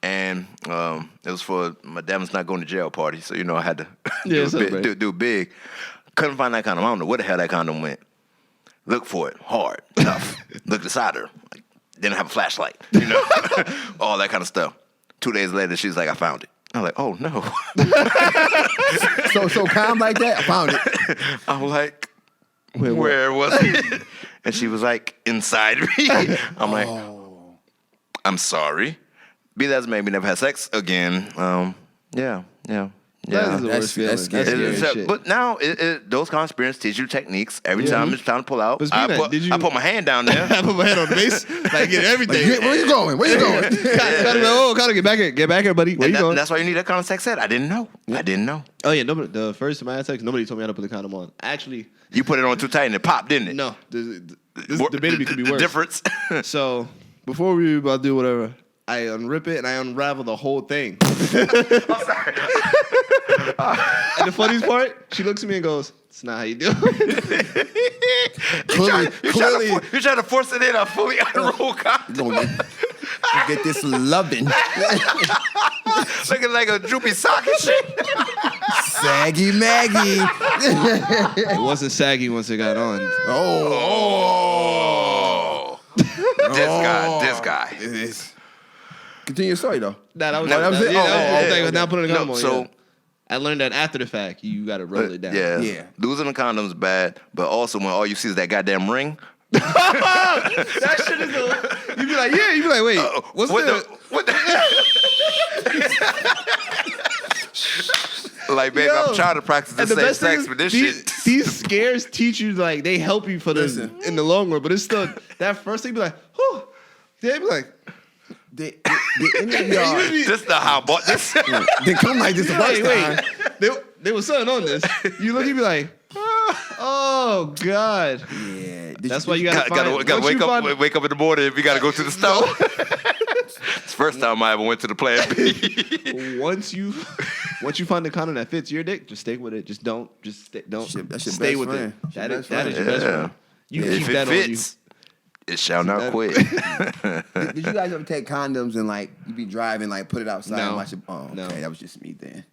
And it was for my dad's not going to jail party, so I had to Yeah, do big. Couldn't find that condom. I don't know where the hell that condom went. Look for it, hard, tough. Look beside her, like, didn't have a flashlight, all that kind of stuff. 2 days later, she's like, I found it. I'm like, oh no. So calm like that. I found it. I'm like, Wait, what? where was it? And she was like, inside me. I'm like, I'm sorry. Be that as it may, we never had sex again. Yeah. That is the That's- worst feeling. that's scary. That's It scary is, as shit. but now those kind of experience teach you techniques. Every Yeah. time it's time to pull out, But speaking I of put, that, did you- I put my hand down there. I put my head on the base, like get everything. Like, where you going? Where you going? Gotta get back here, buddy. Where And you going? that's why you need that kind of sex ed. I didn't know. I didn't know. Oh yeah, nobody. The first time I had sex, nobody told me how to put the condom on. Actually, You put it on too tight and it popped, didn't it? no. This debatably could be The worse. difference. So before we about to do whatever, I unrip it and I unravel the whole thing. And the funniest part, she looks at me and goes, "It's not how you do it." Clearly, You're trying to force it in a fully unrolled condom. gonna get this loving, Looking like a droopy sock and shit. saggy Maggie. It wasn't saggy once it got on. Oh, This guy. It is. Continue your story though. Nah, that was No, that was it? Yeah, Oh, that was the whole thing. okay. Now putting the condom No, on. so- yeah. I learned that after the fact, you got to roll it down. Yeah. Losing the condom's bad, but also when all you see is that goddamn ring. That shit is the. You be like, yeah. You be like, wait, what's what the? what the Like, baby, Yo. I'm trying to practice And the the same best thing sex is, with this these, shit. these scares teach you, like, they help you for the Listen. in the long run, but it's still that first thing. You be like, whew. They be like, Did any of y'all you This is the how I bought this. did come like this the first wait, time? there was something on this. You look, you be like, Oh God. Yeah. That's why you gotta Gotta wake up in the morning if you gotta go to the store. It's the first time I ever went to the Plan B. Once you find the condom that fits your dick, just stick with it. Just don't That's your stay best with friend. it. That's your That is best that is your friend. best friend. You If keep it that fits, it shall not that- quit. Did you guys ever take condoms and like you be driving, like put it outside and No. watch it? Oh, okay. No. That was just me then.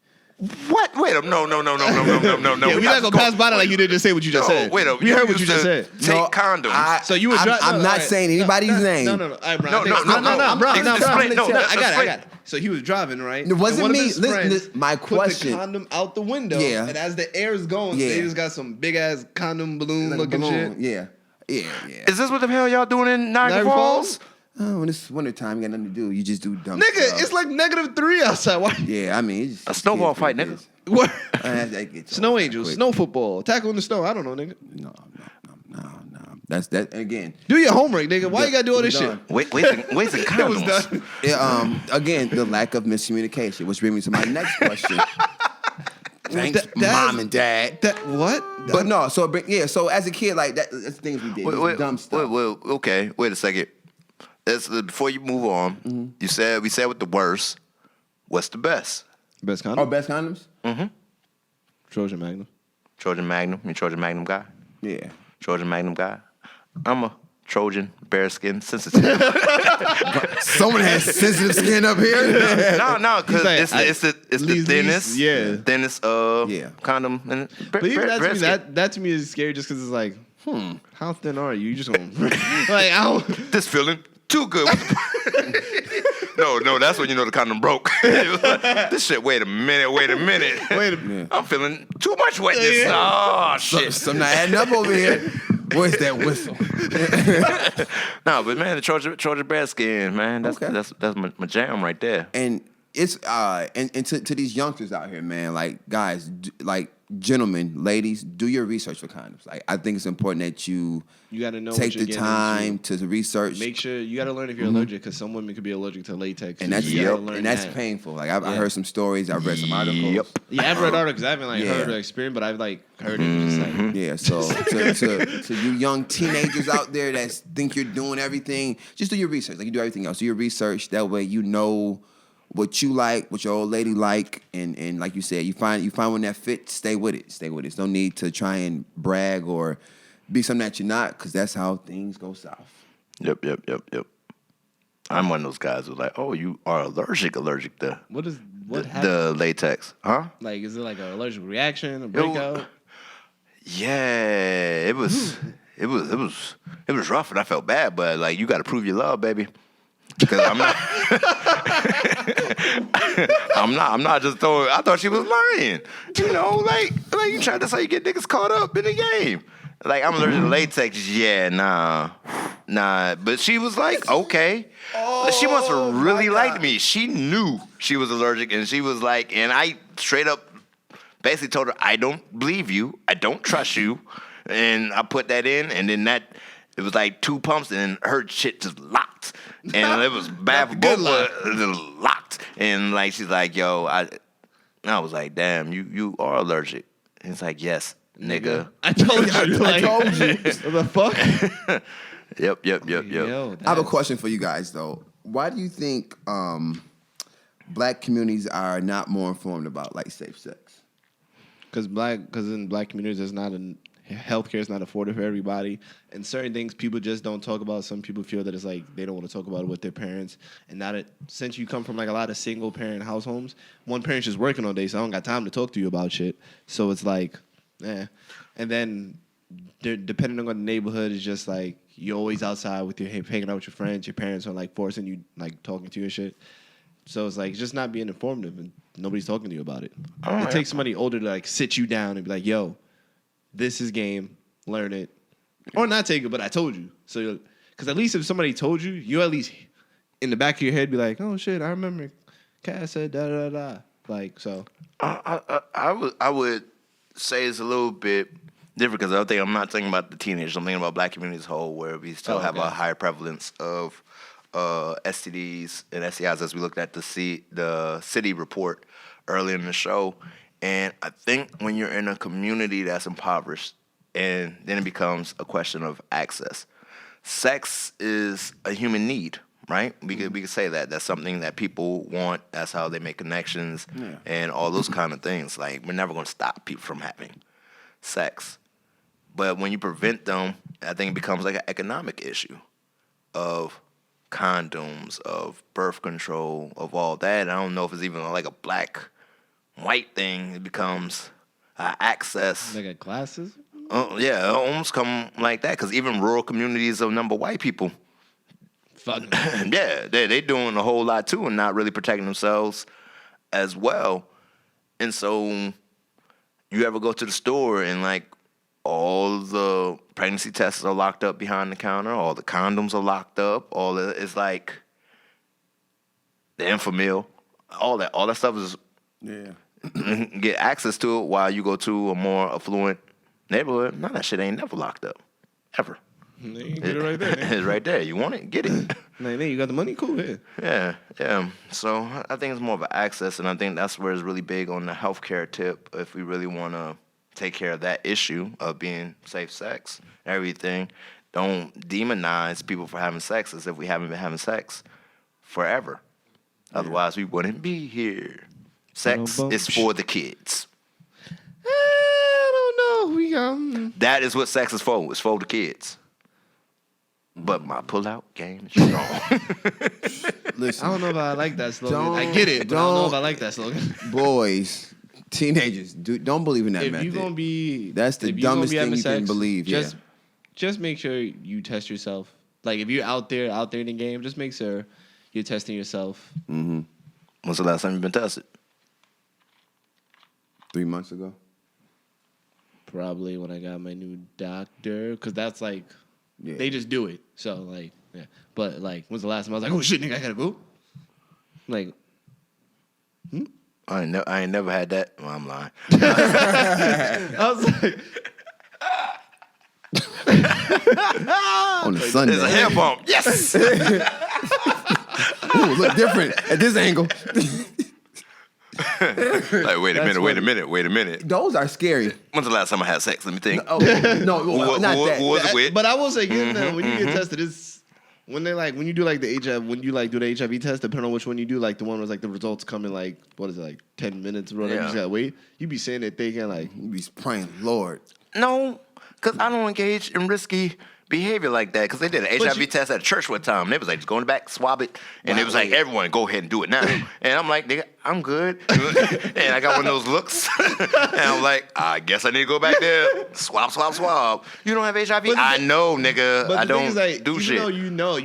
What? Wait up! No. on you. Yeah, we're not gonna pass by that like you didn't just say what you just said. Wait up! We heard what you just said. Take condoms. So you would drive. I'm not saying anybody's name. No. All right, bro. No, I no. got it. So he was driving, right? It wasn't And one of me. his Listen, friends my put question. the condom out the window. Yeah. And as the air is going, Yeah. they just got some big ass condom balloon Like a looking balloon. shit. Yeah. Is this what the hell y'all doing in Niagara Falls? Oh, when it's wintertime, you got nothing to do. You just do dumb Nigga, stuff. it's like -3 outside. Why? Yeah, I mean, it's just A snowball kids fight, these nigga. days. What? That gets Snow old angels, quick. snow football, tackle in the snow. I don't know, nigga. No. That's that again. Do your homework, nigga. Why you gotta do all this shit? Done. Wait, the It was condoms. done. Yeah, again, the lack of miscommunication, which brings me to my next question. Thanks, That- mom and dad. That what? But no, so as a kid, like that's the things we did. It was dumb stuff. Okay. Wait a second. Before you move on, we said what the worst. What's the best? Best Oh, condom? best condoms? Trojan Magnum. Trojan Magnum. You Trojan Magnum guy? Yeah. Trojan Magnum guy? I'm a Trojan bearskin sensitive. Someone has sensitive skin up here. no, because He's like, it's the least- thinnest, yeah. thinnest condom. And But even that to me, bearskin. that to me is scary just because it's like, how thin are you? You just gonna like I don't. This feeling too good. No, that's when you know the condom broke. This shit. Wait a minute. Wait a minute. I'm feeling too much wetness. Yeah. Oh shit. Something not adding up over here. Where's that whistle? No, but man, the Trojan bearskin, man, that's Okay. that's my jam right there. And it's and to these youngsters out here, man, like guys, like gentlemen, ladies, do your research for condoms. Like I think it's important that you You gotta know take what you're the getting time into. to research. Make sure you gotta learn if you're allergic because some women could be allergic to latex. and that's You gotta learn and that's that. painful. Like I Yeah. heard some stories, I read some articles. Yep. Yeah, I've read articles. I haven't like Yeah. heard the experience, but I've like heard it. Just like Yeah, so to you young teenagers out there that think you're doing everything, just do your research. Like you do everything else. Do your research. That way you know what you like, what your old lady like, and like you said, you find one that fits, stay with it. Stay with it. There's no need to try and brag or be something that you're not, because that's how things go south. Yep. I'm one of those guys who's like, oh, you are allergic to what happened? the latex, huh? Like, is it like an allergic reaction, a breakout? Yeah, it was rough, and I felt bad. But like, you got to prove your love, baby. Because I'm not, I'm not just throwing. I thought she was lying. You know, like you trying to say you get niggas caught up in the game. Like I'm allergic to latex. Yeah, nah. But she was like, okay. She must have really liked me. She knew she was allergic, and she was like, and I straight up basically told her, I don't believe you. I don't trust you. And I put that in, and then it was like 2 pumps, and her shit just locked. And it was bad for both of us. It locked. And like, she's like, yo, I was like, damn, you are allergic. And it's like, yes, nigga. I told you. Like, I told you. the fuck? Yep. Yo, I have a question for you guys though. Why do you think black communities are not more informed about like safe sex? Because in black communities, there's not healthcare is not afforded for everybody, and certain things people just don't talk about. Some people feel that it's like they don't want to talk about it with their parents, and since you come from like a lot of single parent households, one parent's just working all day, so I don't got time to talk to you about shit. So it's like, and then depending on the neighborhood, it's just like you're always outside with hanging out with your friends. Your parents are like forcing you, like talking to you and shit. So it's like it's just not being informative, and nobody's talking to you about it. It takes somebody older to like sit you down and be like, "Yo, this is game. Learn it, or not take it." But I told you. So, because at least if somebody told you, you at least in the back of your head be like, "Oh shit, I remember." Cass said da da da. Like so. I would say it's a little bit different because I think I'm not thinking about the teenagers. I'm thinking about black communities as a whole, where we still have a higher prevalence of STDs and STIs, as we looked at the city report earlier in the show. And I think when you're in a community that's impoverished, and then it becomes a question of access. Sex is a human need, right? We could say that. That's something that people want. That's how they make connections and all those kind of things. Like, we're never going to stop people from having sex. But when you prevent them, I think it becomes like an economic issue of condoms, of birth control, of all that. I don't know if it's even like a black-white thing. It becomes access. Like classes? Yeah, it almost come like that, because even rural communities of number white people, Fuck. yeah, they doing a whole lot too and not really protecting themselves as well. And so you ever go to the store and like all the pregnancy tests are locked up behind the counter, all the condoms are locked up, it's like the Enfamil, all that stuff is get access to it while you go to a more affluent neighborhood. None of that shit ain't never locked up, ever. You get it right there. It's right there. You want it? Get it. Like, man, you got the money? Cool, yeah. Yeah. So I think it's more of an access, and I think that's where it's really big on the healthcare tip. If we really want to take care of that issue of being safe sex, everything, don't demonize people for having sex as if we haven't been having sex forever. Otherwise, we wouldn't be here. Sex is for the kids. I don't know. That is what sex is for. It's for the kids. But my pull-out game is strong. Listen, I don't know if I like that slogan. Don't- I get it, but I don't know if I don't- like that slogan. boys, teenagers, don't believe in that If method. you're gonna be, That's the if you gonna dumbest be having thing you can sex, believe, yeah. just make sure you test yourself. Like if you're out there in the game, just make sure you're testing yourself. When's the last time you've been tested? 3 months ago. Probably when I got my new doctor, because that's like they just do it. So like, yeah. But like, when's the last time I was like, oh shit, nigga, I gotta go? Like, I ain't never had that. Well, I'm lying. I was like, On a Sunday. There's a hair bump. Yes. Ooh, look different at this angle. Like, wait a minute. Those are scary. When's the last time I had sex? Let me think. Oh, no, Who not that. was it with? but I will say, when you get tested, it's when you do like the HIV, when you like do the HIV test, depending on which one you do, like the one was like the results come in like what is it, like 10 minutes or whatever. You just gotta wait. You be saying it thinking like, You be praying, Lord. No, because I don't engage in risky behavior like that. Because they did an HIV test at a church one time. They was like, just go in the back, swab it. And it was like, everyone, go ahead and do it now. And I'm like, nigga, I'm good. And I got one of those looks. And I'm like, I guess I need to go back there. Swab. You don't have HIV? I know, nigga. but I the thing is, don't like, do even shit. though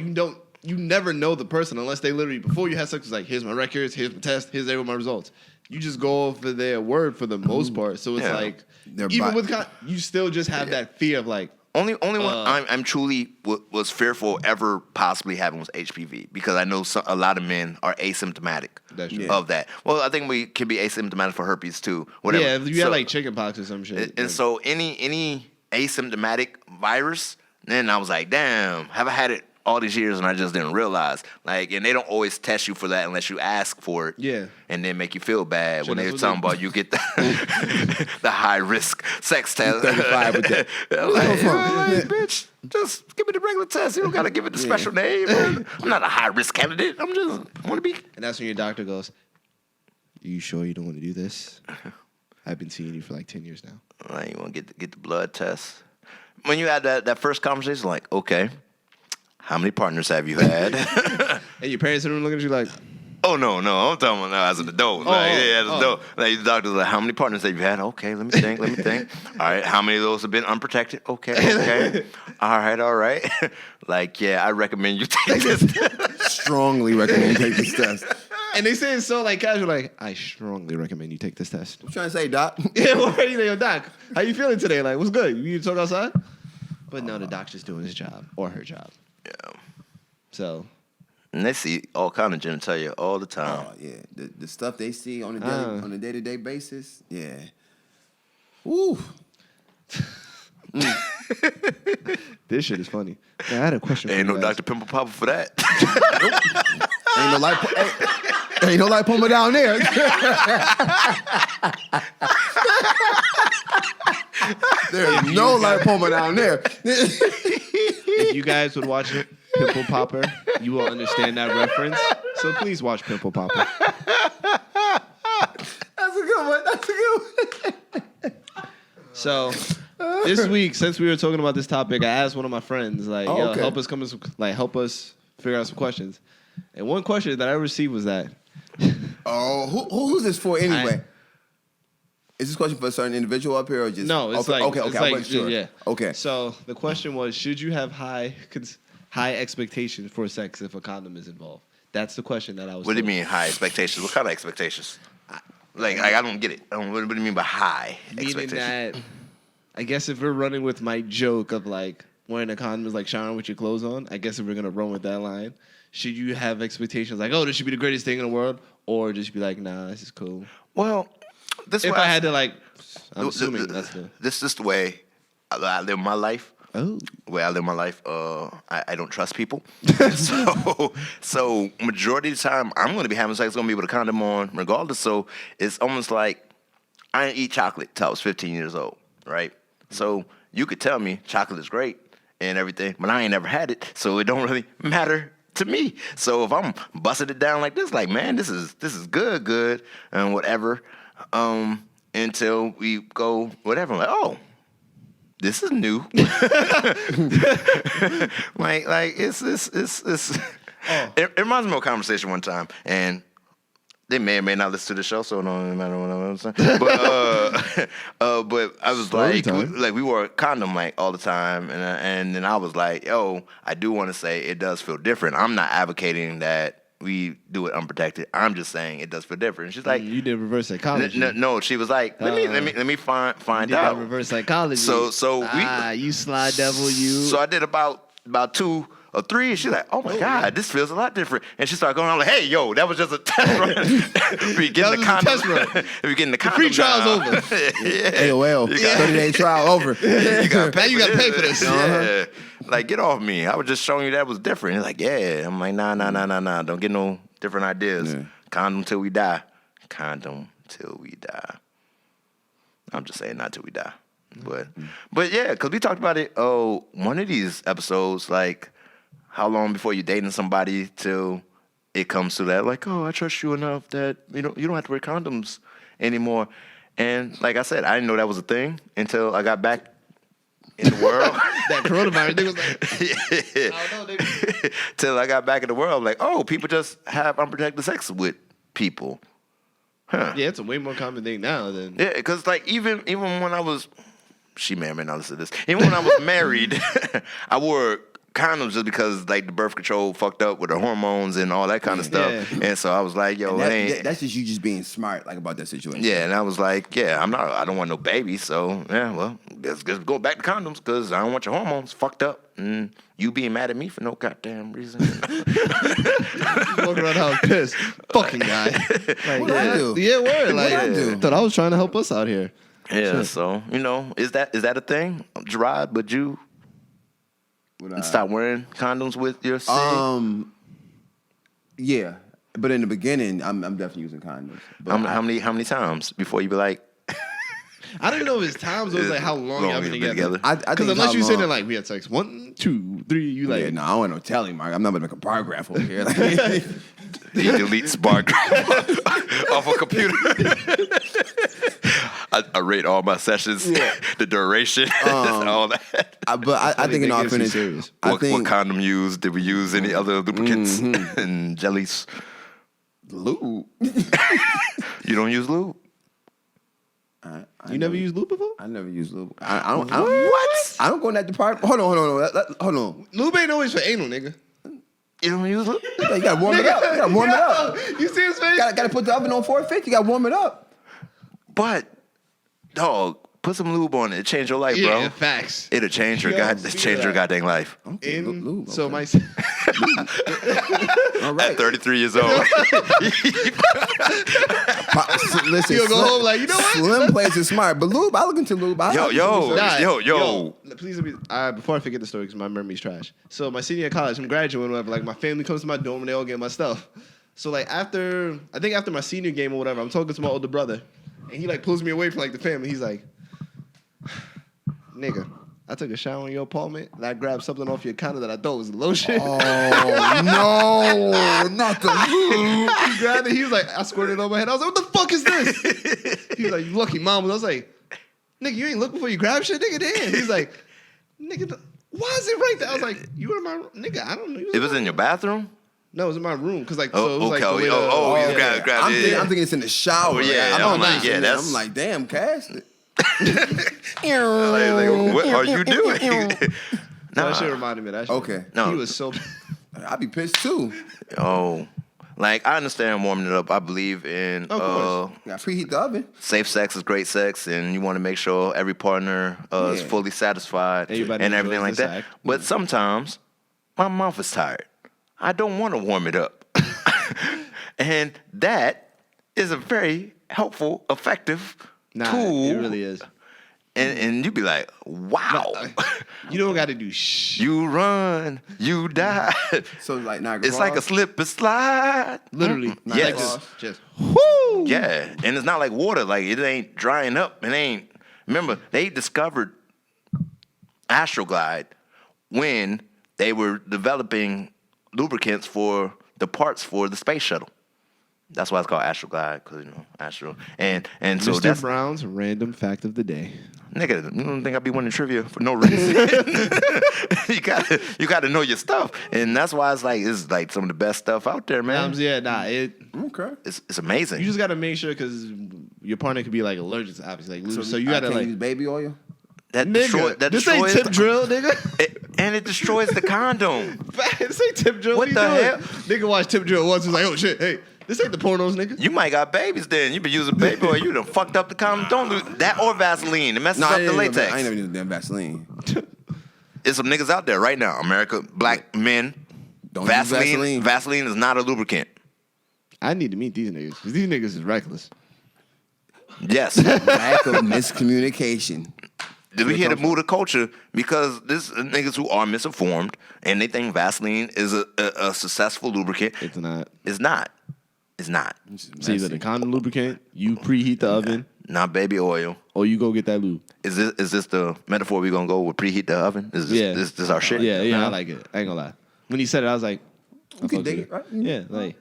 you never know the person unless they literally before you had sex was like, here's my records, here's my test, here's my results. You just go off of their word for the most part. So it's Yeah. like, Their even body. with you still just have that fear of like, Only one I'm truly was fearful ever possibly having was HPV, because I know a lot of men are asymptomatic That's true. of that. Well, I think we can be asymptomatic for herpes too. Whatever. yeah, if you So- had like chicken pox or some shit. and so any asymptomatic virus, then I was like, damn, have I had it all these years and I just didn't realize? Like, and they don't always test you for that unless you ask for it. Yeah. And then make you feel bad when Shouldn't they're have talking done. about you get the high risk sex test. 35 with that. I'm like, bitch, just give me the regular test. You don't gotta give it the special name. I'm not a high risk candidate. I want to be. And that's when your doctor goes, "Are you sure you don't want to do this? I've been seeing you for like 10 years now." Like, you want to get the blood test. When you had that first conversation, like, okay, how many partners have you had? And your parents in the room looking at you like, Oh, no. I'm talking about now as an adult. As an adult. Like, the doctor's like, how many partners have you had? Okay, let me think. All right, how many of those have been unprotected? Okay. All right. Like, yeah, I recommend you take this test. Strongly recommend you take this test. and they say it so like casual, like, "I strongly recommend you take this test." What you trying to say, Doc? Yeah, what are you saying, Doc? How you feeling today? Like, what's good? You need to talk outside? But no, the doc's just doing his job or her job. Yeah. So And they see all kind of genitalia all the time. Oh yeah, the stuff they see on a day-to-day basis. Yeah. Ooh. this shit is funny. Now, I had a question. Ain't for no you guys. Dr. Pimple Popper for that. Ain't no light. Ain't no light pumper down there. There's no lipoma down there. If you guys would watch Pimple Popper, you will understand that reference. So please watch Pimple Popper. That's a good one. That's a good one. So this week, since we were talking about this topic, I asked one of my friends, like, Oh, yo, okay. help us figure out some questions. And one question that I received was that, Oh, who's this for anyway? Is this question for a certain individual up here or just no, it's okay, like, okay, it's I like, wasn't sure. yeah. Okay. So the question was, should you have high expectations for sex if a condom is involved? That's the question that I was. What do you told. mean high expectations? What kind of expectations? Like I don't get it. What do you mean by high Meaning expectations? that, I guess if we're running with my joke of like wearing a condom is like showering with your clothes on, I guess if we're gonna run with that line, should you have expectations like, oh, this should be the greatest thing in the world, or just be like, nah, this is cool? Well, this If way I had to like, I'm the- assuming the- that's the. This is the way I live my life. Oh, The way I live my life, I don't trust people. so majority of the time, I'm going to be having sex, going to be with a condom on, regardless. So it's almost like I didn't eat chocolate till I was 15 years old, right? So you could tell me chocolate is great and everything, but I ain't never had it, so it don't really matter to me. So if I'm busting it down like this, like man, this is good, and whatever, until we go whatever, I'm like oh. This is new. like it's Oh. it reminds me of a conversation one time, and they may or may not listen to the show, so it don't matter what I'm saying. But I was Story time. we wore a condom like all the time, and then I was like, yo, I do want to say it does feel different. I'm not advocating that we do it unprotected. I'm just saying it does feel different. And she's like, you did reverse psychology. no, she was like, let me find You did out. that reverse psychology. So you sly devil, you. So I did about 2 or 3, and she's like, "Oh my God, this feels a lot different." And she started going on like, "Hey, yo, that was just a test run. We getting the That was a condom. test run. We getting the condom. free trial's now." over. Yeah. AOL, 30-day trial over. You gotta Now you gotta pay for this. Yeah. Like, get off me. I was just showing you that was different. He's like, yeah. I'm like, nah. Don't get no different ideas. Yeah. Condom till we die. Condom till we die. I'm just saying not till we die. But yeah, because we talked about it. Oh, one of these episodes, like, how long before you're dating somebody till it comes to that? Like, oh, I trust you enough that you don't have to wear condoms anymore. And like I said, I didn't know that was a thing until I got back in the world. That coronavirus thing was like, I don't know, nigga. Till I got back in the world, like, oh, people just have unprotected sex with people. Huh. Yeah, it's a way more common thing now than. Yeah, because like even when I was, she may or may not listen to this. Even when I was married, I wore condoms just because like the birth control fucked up with the hormones and all that kind of stuff. Yeah. And so I was like, yo, And it ain't. that's just you just being smart, like about that situation. Yeah, and I was like, yeah, I don't want no baby, so yeah, well, let's go back to condoms because I don't want your hormones fucked up and you being mad at me for no goddamn reason. Walking around the house pissed. Fucking guy. Like, What'd I do? Yeah, word. Like, What'd I do? thought I was trying to help us out here. Yeah, so is that a thing, Gerard? Would you stop wearing condoms with your sig? Yeah, but in the beginning, I'm definitely using condoms. But how many times before you be like, I don't know if it's times or it's like how long y'all been together. I think Because it's unless how you sitting there long. like we had sex 1, 2, 3, you like Yeah, no, I don't want no telling, Mark. I'm not gonna make a bar graph over here. Like, you delete Spark off a computer? I rate all my sessions, the duration, all that. I think in all think it's fairness, serious. I What think condom used? Did we use any other lubricants and jellies? lube. You don't use lube? you never used lube before? I never use lube. I don't. What? I don't go in that department. Hold on. Lube ain't always for anal, nigga. You don't use lube? Yeah, you gotta warm it up. You gotta warm it up. You see his face? Gotta put the oven on 450. You gotta warm it up. But, dog, put some lube on it. It changed your life, Yeah, bro. facts. It'll change your Yo, change your goddamn life. Lube, So okay. my All right. At 33 years old. Listen, You'll go home like, you know what? Slim plays is smart, but lube, I look into lube. Yo. Please let me. Before I forget the story, because my memory's trash. So my senior year of college, I'm graduating, whatever. Like my family comes to my dorm and they all get my stuff. So like after my senior game or whatever, I'm talking to my older brother, and he like pulls me away from like the family. He's like, nigga, I took a shower in your apartment and I grabbed something off your counter that I thought was lotion. Oh no, not the lube. He grabbed it. He was like, I squirted it on my head. I was like, what the fuck is this? He was like, you lucky mama. I was like, nigga, you ain't look before you grab shit, nigga. Damn. He's like, nigga, why is it right there? I was like, you in my room? Nigga, I don't know. It was in your bathroom? No, it was in my room. Cause like, Oh, so it was okay. like the way You the- grabbed I'm, it. thinking, I'm thinking it's in the shower. Oh, yeah, I'm I'm not like, yeah, thinking- that's- I'm like, damn, cast it. Like, what are you doing? So Nah. that shit reminded me of that shit. Okay. No. He was so. I'd be pissed too. Oh, like I understand warming it up. I believe in Of course. Yeah, preheat the oven. safe sex is great sex, and you want to make sure every partner is Yeah. fully satisfied Everybody and everything like enjoys the that. sex. But sometimes my mouth is tired. I don't want to warm it up, and that is a very helpful, effective Nah, tool. it really is. And you be like, wow, You don't got to do shh. you run, you die. So like Niagara It's like a Falls. slip and slide. Literally. Niagara Yes. Like Falls. just Woo! Yeah, and it's not like water. Like it ain't drying up. It ain't. Remember, they discovered Astroglide when they were developing lubricants for the parts for the space shuttle. That's why it's called Astroglide, because Astro. And so Mr. that's Brown's random fact of the day. nigga. You don't think I be winning trivia for no reason? you gotta know your stuff, and that's why it's like some of the best stuff out there, man. Yeah, nah. Okay. It's amazing. You just got to make sure because your partner could be like allergic to obviously like lube. So you I got to can't like use baby oil. that nigga. that This ain't destroys tip the- drill, nigga. and it destroys the condom. This ain't tip drill. What What, the you doing? hell? Nigga watch tip drill once. Was like, oh shit, hey, this ain't the pornos, nigga. You might got babies then. You been using baby oil. You done fucked up the condom. Don't do that or Vaseline. It messes up the latex. I ain't never used damn Vaseline. There's some niggas out there right now. America, black men. Don't use Vaseline. Vaseline is not a lubricant. I need to meet these niggas because these niggas is reckless. Yes. Lack of miscommunication. We here to move the culture because this niggas who are misinformed and they think Vaseline is a successful lubricant. It's not. It's not. It's not. It's either the condom lubricant, you preheat the oven, Not baby oil. or you go get that lube. Is this the metaphor we gonna go with preheat the oven? Is this, Yeah. this our shit? Yeah, yeah, I like it. I ain't gonna lie. When he said it, I was like, You can dig it, right? Yeah, like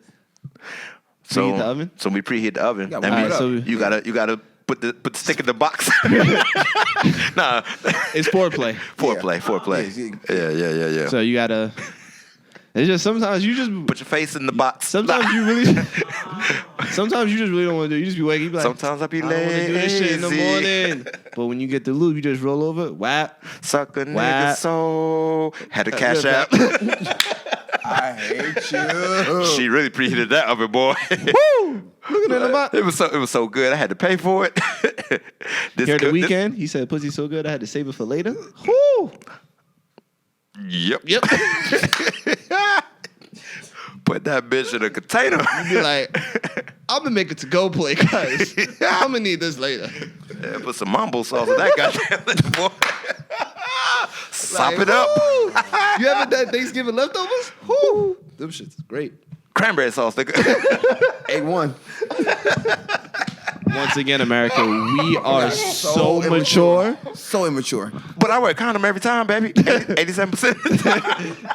So, preheat the oven? So we preheat the oven. Yeah, That warm means it up. you gotta put the stick in the box. Nah. it's foreplay. Foreplay. Yeah. Yeah. So you gotta. It's just sometimes you just. Put your face in the box. Sometimes you really. Sometimes you just really don't want to do it. You just be waking. You be like, Sometimes I be I don't want to do this shit in the lazy. morning. But when you get the lube, you just roll over, whap. Suck a nigga What? soul. Had a cash app. I hate you. She really preheated that oven, boy. Woo! Looking at the box. It was so good. I had to pay for it. This Here at the good- weekend, he said, "Pussy's so good, I had to save it for later." Woo! Yep. Yep. Put that bitch in a container. Be like, I'm gonna make it to go play, cause I'm gonna need this later. Yeah, put some mambo sauce in that goddamn little boy. Sop Like, it up. woo! You ever done Thanksgiving leftovers? Woo! Them shit's great. Cranberry sauce, nigga. A1. Once again, America, we are so mature. So immature. But I wear a condom every time, baby. 87% of the time.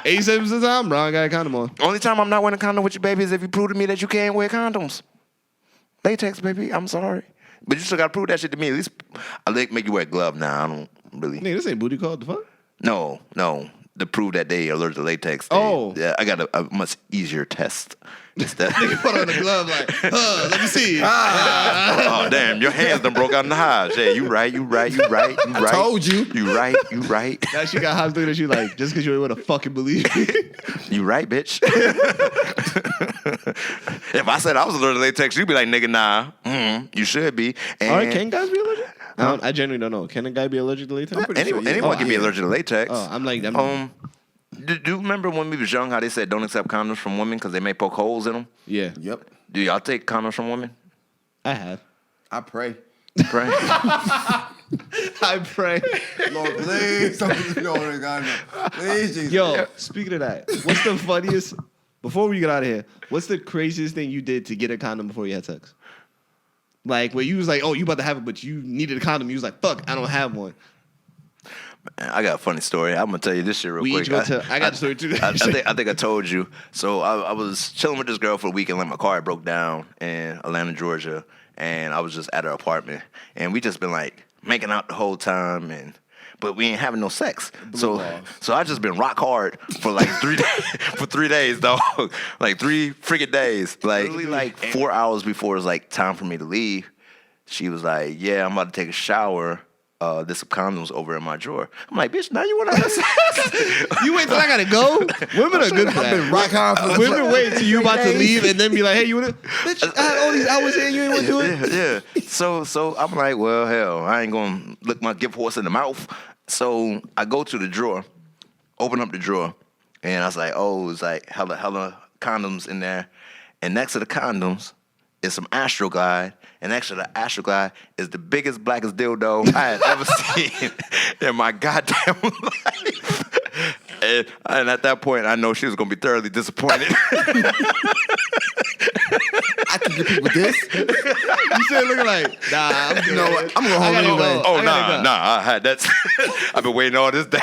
87% of the time, Ron got a condom on. Only time I'm not wearing a condom with you, baby, is if you prove to me that you can't wear condoms. Latex, baby. I'm sorry. But you still gotta prove that shit to me. At least I make you wear a glove now. I don't really. Nigga, this ain't booty call. The fuck? No. To prove that they allergic to latex. Oh. Yeah, I got a much easier test. Instead. Put on the glove like, let me see. Oh damn, your hands done broke out in the hives. Yeah, you right. I told you. You right. Now she got hops looking at you like, just because you ain't want to fucking believe me. You right, bitch. If I said I was allergic to latex, you'd be like, nigga, nah. You should be. And All right, can guys be allergic? I genuinely don't know. Can a guy be allergic to latex? I'm pretty sure. anyone can be allergic to latex. Oh, I'm like, Do you remember when we was young how they said don't accept condoms from women because they may poke holes in them? yeah, Yep. Do y'all take condoms from women? I have. I pray. Pray. I pray. Lord, please. Please, Jesus. Yo, speaking of that, what's the funniest, before we get out of here, what's the craziest thing you did to get a condom before you had sex? Like, where you was like, oh, you about to have it, but you needed a condom. You was like, fuck, I don't have one. I got a funny story. I'm gonna tell you this shit real We quick. each go to. I got a story too. I think I told you. So I was chilling with this girl for a weekend. Like my car had broke down in Atlanta, Georgia, and I was just at her apartment, and we just been like making out the whole time, but we ain't having no sex. So I just been rock hard for like 3 days, for 3 days, dog. Like 3 freaking days. Like literally like 4 hours before it was like time for me to leave. She was like, "Yeah, I'm about to take a shower. There's some condoms over in my drawer." I'm like, "Bitch, now you want to have sex?" You wait till I gotta go. Women are good for I've been that. rock hard for Women wait till you about to leave and then be like, "Hey, you wanna?" Bitch, I had all these hours here and you ain't want to do it. Yeah. So I'm like, well, hell, I ain't gonna look my gift horse in the mouth. So I go to the drawer, open up the drawer, and I was like, oh, it's like hella condoms in there. And next to the condoms is some Astroglide. And next to the Astroglide is the biggest, blackest dildo I had ever seen in my goddamn life. And at that point, I know she was gonna be thoroughly disappointed. I can get people this. You said looking like, nah, I'm good. You know what? I'm gonna go home I gotta anyway. go. Oh, I gotta nah, go. I had that. I've been waiting all this damn.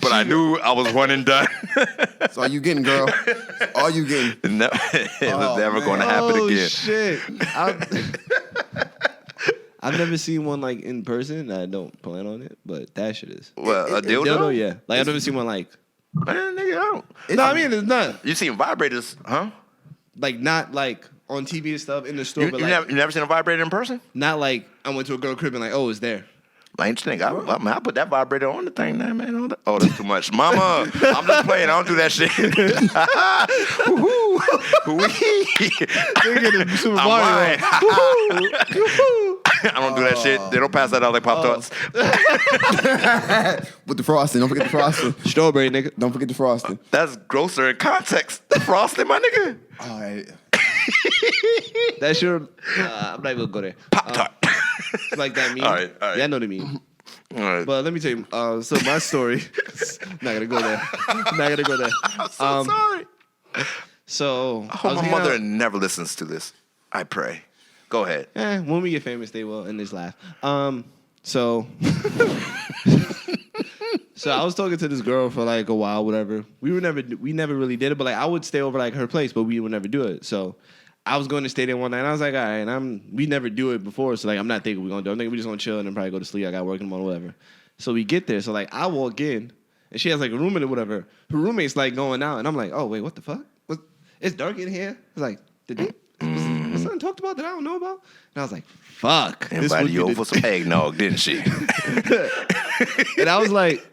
But I knew I was one and done. That's all you getting, girl. All you getting. It was never going to happen Oh again. shit! I've never seen one like in person. I don't plan on it, but that shit is. Well, a dildo? Dildo, yeah. Like I've never seen one like. Man, nigga, I don't. No, I mean it's not You seen vibrators, huh? like not like on TV and stuff in the store, You, but you, like never seen a vibrator in person? not like I went to a girl crib and like, oh, it's there. Like, nigga, I put that vibrator on the thing there, man. Oh, that's too much. Mama, I'm just playing. I don't do that shit. Woo-hoo. Wee. Nigga, the Super I'm Mario. lying. I don't do that shit. They don't pass that out like Pop-Tarts. With the frosting. Don't forget the frosting. Strawberry, nigga. Don't forget the frosting. That's grosser in context. The frosting, my nigga. All right. That's your. I'm not even gonna go there. Pop-Tart. Like that meme. All right. Yeah, I know the meme. All right. But let me tell you. So my story. Not gonna go there. Not gonna go there. I'm so sorry. So I hope was my hanging mother out- never listens to this. I pray. Go ahead. When we get famous, they will, and just laugh. So I was talking to this girl for like a while, whatever. We never really did it, but like I would stay over like her place, but we would never do it. So I was going to stay there one night, and I was like, all right, we never do it before, so like I'm not thinking we're gonna do it. I'm thinking we just gonna chill and then probably go to sleep. I got work in the morning, whatever. So we get there, so like I walk in, and she has like a room in it, whatever. Her roommate's like going out, and I'm like, oh wait, what the fuck? It's dark in here. It's like, did they? Was something talked about that I don't know about? And I was like, fuck. This Invited would you be over for some eggnog, didn't she? And I was like,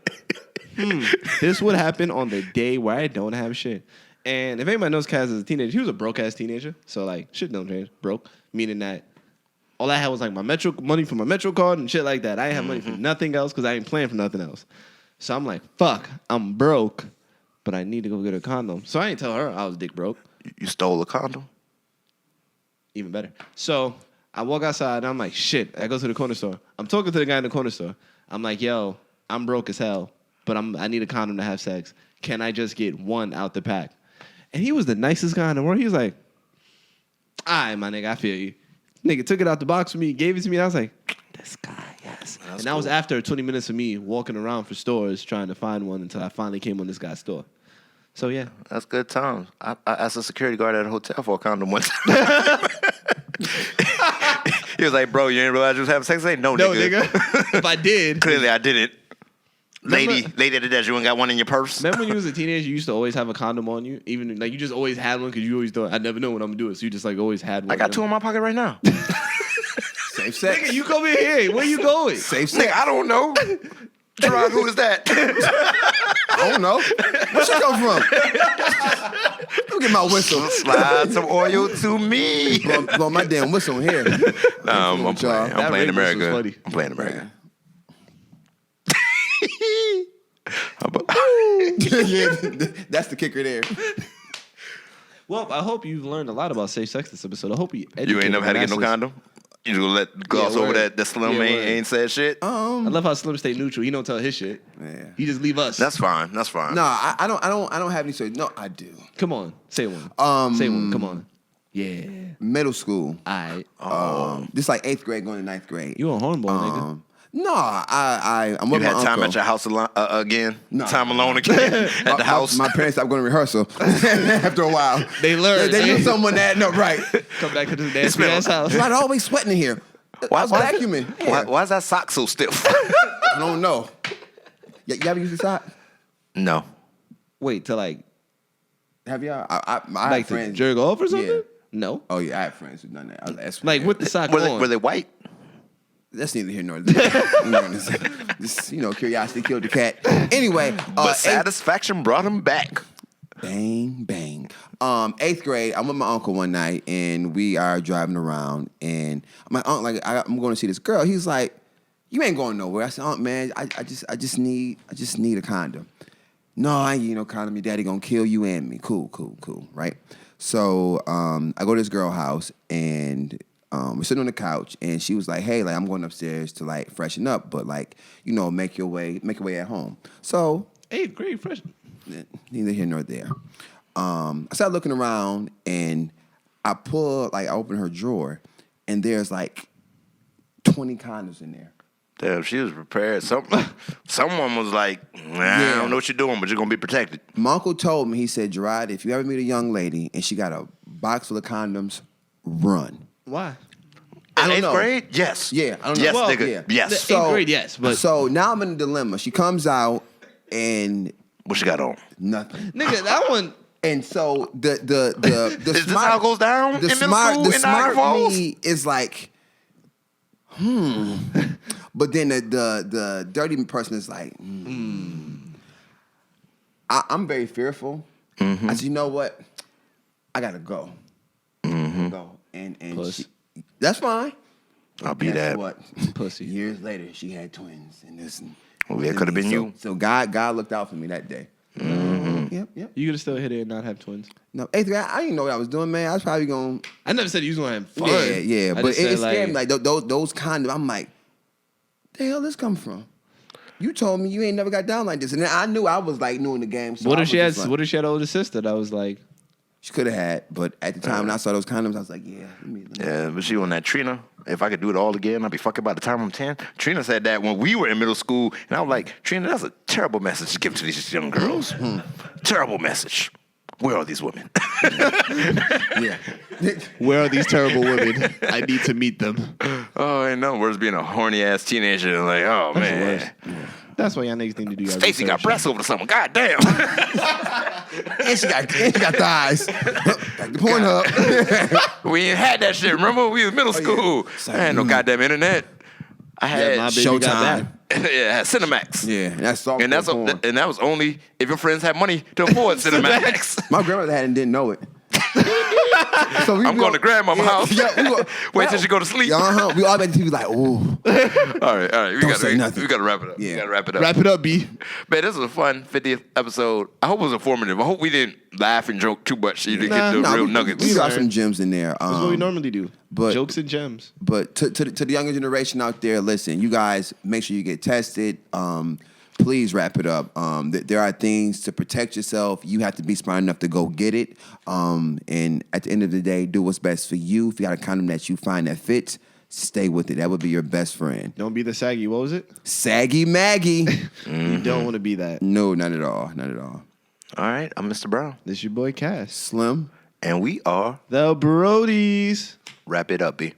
this would happen on the day where I don't have shit. And if anybody knows Kaz as a teenager, he was a broke ass teenager. So like shit don't change. Broke. Meaning that all I had was like my money for my Metro card and shit like that. I didn't have money for nothing else because I ain't playing for nothing else. So I'm like, fuck, I'm broke, but I need to go get a condom. So I ain't tell her I was dick broke. You stole a condom? Even better. So I walk outside and I'm like, shit. I go to the corner store. I'm talking to the guy in the corner store. I'm like, yo, I'm broke as hell, but I need a condom to have sex. Can I just get one out the pack? And he was the nicest guy in the world. He was like, all right, my nigga, I feel you. Nigga took it out the box for me, gave it to me. I was like, this guy, yes. That's and that was cool. after 20 minutes of me walking around for stores trying to find one until I finally came on this guy's store. So, yeah. That's good times. I asked a security guard at a hotel for a condom one time. He was like, bro, you didn't realize you was having sex? I said, no, nigga. If I did. Clearly, I didn't. Remember- Lady at the desk, you ain't got one in your purse? Remember when you was a teenager, you used to always have a condom on you? Even like you just always had one because you always thought, I never know what I'm gonna do it. So you just like always had one. I got two in my pocket right now. Safe sex. Nigga, you come in here. Where you going? Safe sex. Nigga, I don't know. Gerard, who is that? I don't know. Where she come from? Let me get my whistle. Slide some oil to me. Blow my damn whistle in here. I'm y'all. playing. I'm That playing rape whistle was America. funny. I'm playing America. Yeah, that's the kicker there. Well, I hope you've learned a lot about safe sex this episode. I hope you You ain't never had to get no masses. condom? You just gonna gloss Yeah, over word. that Slim Yeah, word. ain't said shit? I love how Slim stay neutral. He don't tell his shit. Yeah. He just leave us. That's fine. That's fine. No, I don't have any stories. No, I do. Come on, say one. Say one. Come on. Yeah. Middle school. All right. This like 8th grade going to 9th grade. You a hornball, nigga. No, I'm You with my had time uncle. at your house again? No. Time alone again at the house? My parents stopped going to rehearsal after a while. They learned. They knew someone that no right. Come back to this nasty ass house. Why always sweating in here? I was vacuuming. Yeah. Why is that sock so stiff? I don't know. You ever use the sock? No. Wait till like Have y'all? I like had to friends. jerk off or something? Yeah. No. Oh yeah, I had friends who done that. I was asking. Like with the sock Were on. they white? That's neither here nor there. Just, curiosity killed the cat. Anyway, But satisfaction brought him back. bang, bang. 8th grade, I'm with my uncle one night, and we are driving around, and my uncle, I'm going to see this girl. He's like, "You ain't going nowhere." I said, "Unc, man, I just need a condom." "No, I ain't need no condom. Your daddy gonna kill you and me." Cool, right? So I go to this girl house, and we're sitting on the couch, and she was like, "Hey, like I'm going upstairs to like freshen up, but like make your way at home." So 8th grade freshman. neither here nor there. I started looking around, and I open her drawer, and there's like 20 condoms in there. Damn, she was prepared. Someone was like, I don't know what you're doing, but you're going to be protected. My uncle told me, he said, "Gerard, if you ever meet a young lady and she got a box full of condoms, run." Why? I don't Eighth know. grade? Yes. Yeah, I don't know. Yes, Well, nigga. yeah. Yes. The- 8th grade, yes, but- So now I'm in a dilemma. She comes out and What you got on? nothing. Nigga, that one. And so the Is this how it goes down the in middle smart school the in smart Niagara Falls? me is like, but then the dirty person is like, I'm very fearful. Mm-hmm. I said, "You know what? I gotta go." Go and Puss. that's fine. I'll be Guess that. What? Pussy. Years later, she had twins, and this. Well, it could have been you. So God looked out for me that day. Yep. You could have still hit it and not have twins. No, 8th grade, I didn't know what I was doing, man. I was probably going. I never said you was gonna have fun. Yeah. I But just it said, scared me. Like those condoms, I'm like, the hell this come from? You told me you ain't never got down like this, and then I knew I was like new in the game. So What I if she was had? just like- What if she had an older sister that was like? She could have had, but at the time when I saw those condoms, I was like, yeah. Let me. Yeah, but she on that Trina. If I could do it all again, I'd be fucking by the time I'm 10. Trina said that when we were in middle school, and I was like, Trina, that's a terrible message to give to these young girls. Terrible message. Where are these women? Yeah. Where are these terrible women? I need to meet them. Oh, ain't nothing worse being a horny ass teenager and like, oh man, That's why y'all niggas need to do. Y'all Stacy got research. breasts over the summer. God damn. and she got thighs. Like the Pornhub. We ain't had that shit. Remember, we was middle school. I had no goddamn internet. I Yeah, had my baby got Showtime. that. yeah, I had Cinemax. Yeah, that's soft. And that was only if your friends had money to afford Cinemax. My grandmother had and didn't know it. So I'm going to grandmama's house. Wait till she go to sleep. We all back to TV like, ooh. All right. Don't say nothing. We gotta wrap it up. Yeah. We gotta wrap it up. Wrap it up, B. Man, this was a fun 50th episode. I hope it was informative. I hope we didn't laugh and joke too much so you didn't get the Nah, real we nuggets. got some gems in there. That's what we normally do. but- Jokes and gems. But to the younger generation out there, listen, you guys make sure you get tested. Please wrap it up. There are things to protect yourself. You have to be smart enough to go get it. And at the end of the day, do what's best for you. If you got a condom that you find that fits, stay with it. That would be your best friend. Don't be the saggy. What was it? Saggy Maggie. You don't want to be that. No, not at all. Not at all. All right, I'm Mr. Brown. This your boy Cass. Slim. And we are The Brodies. Wrap It Up, B.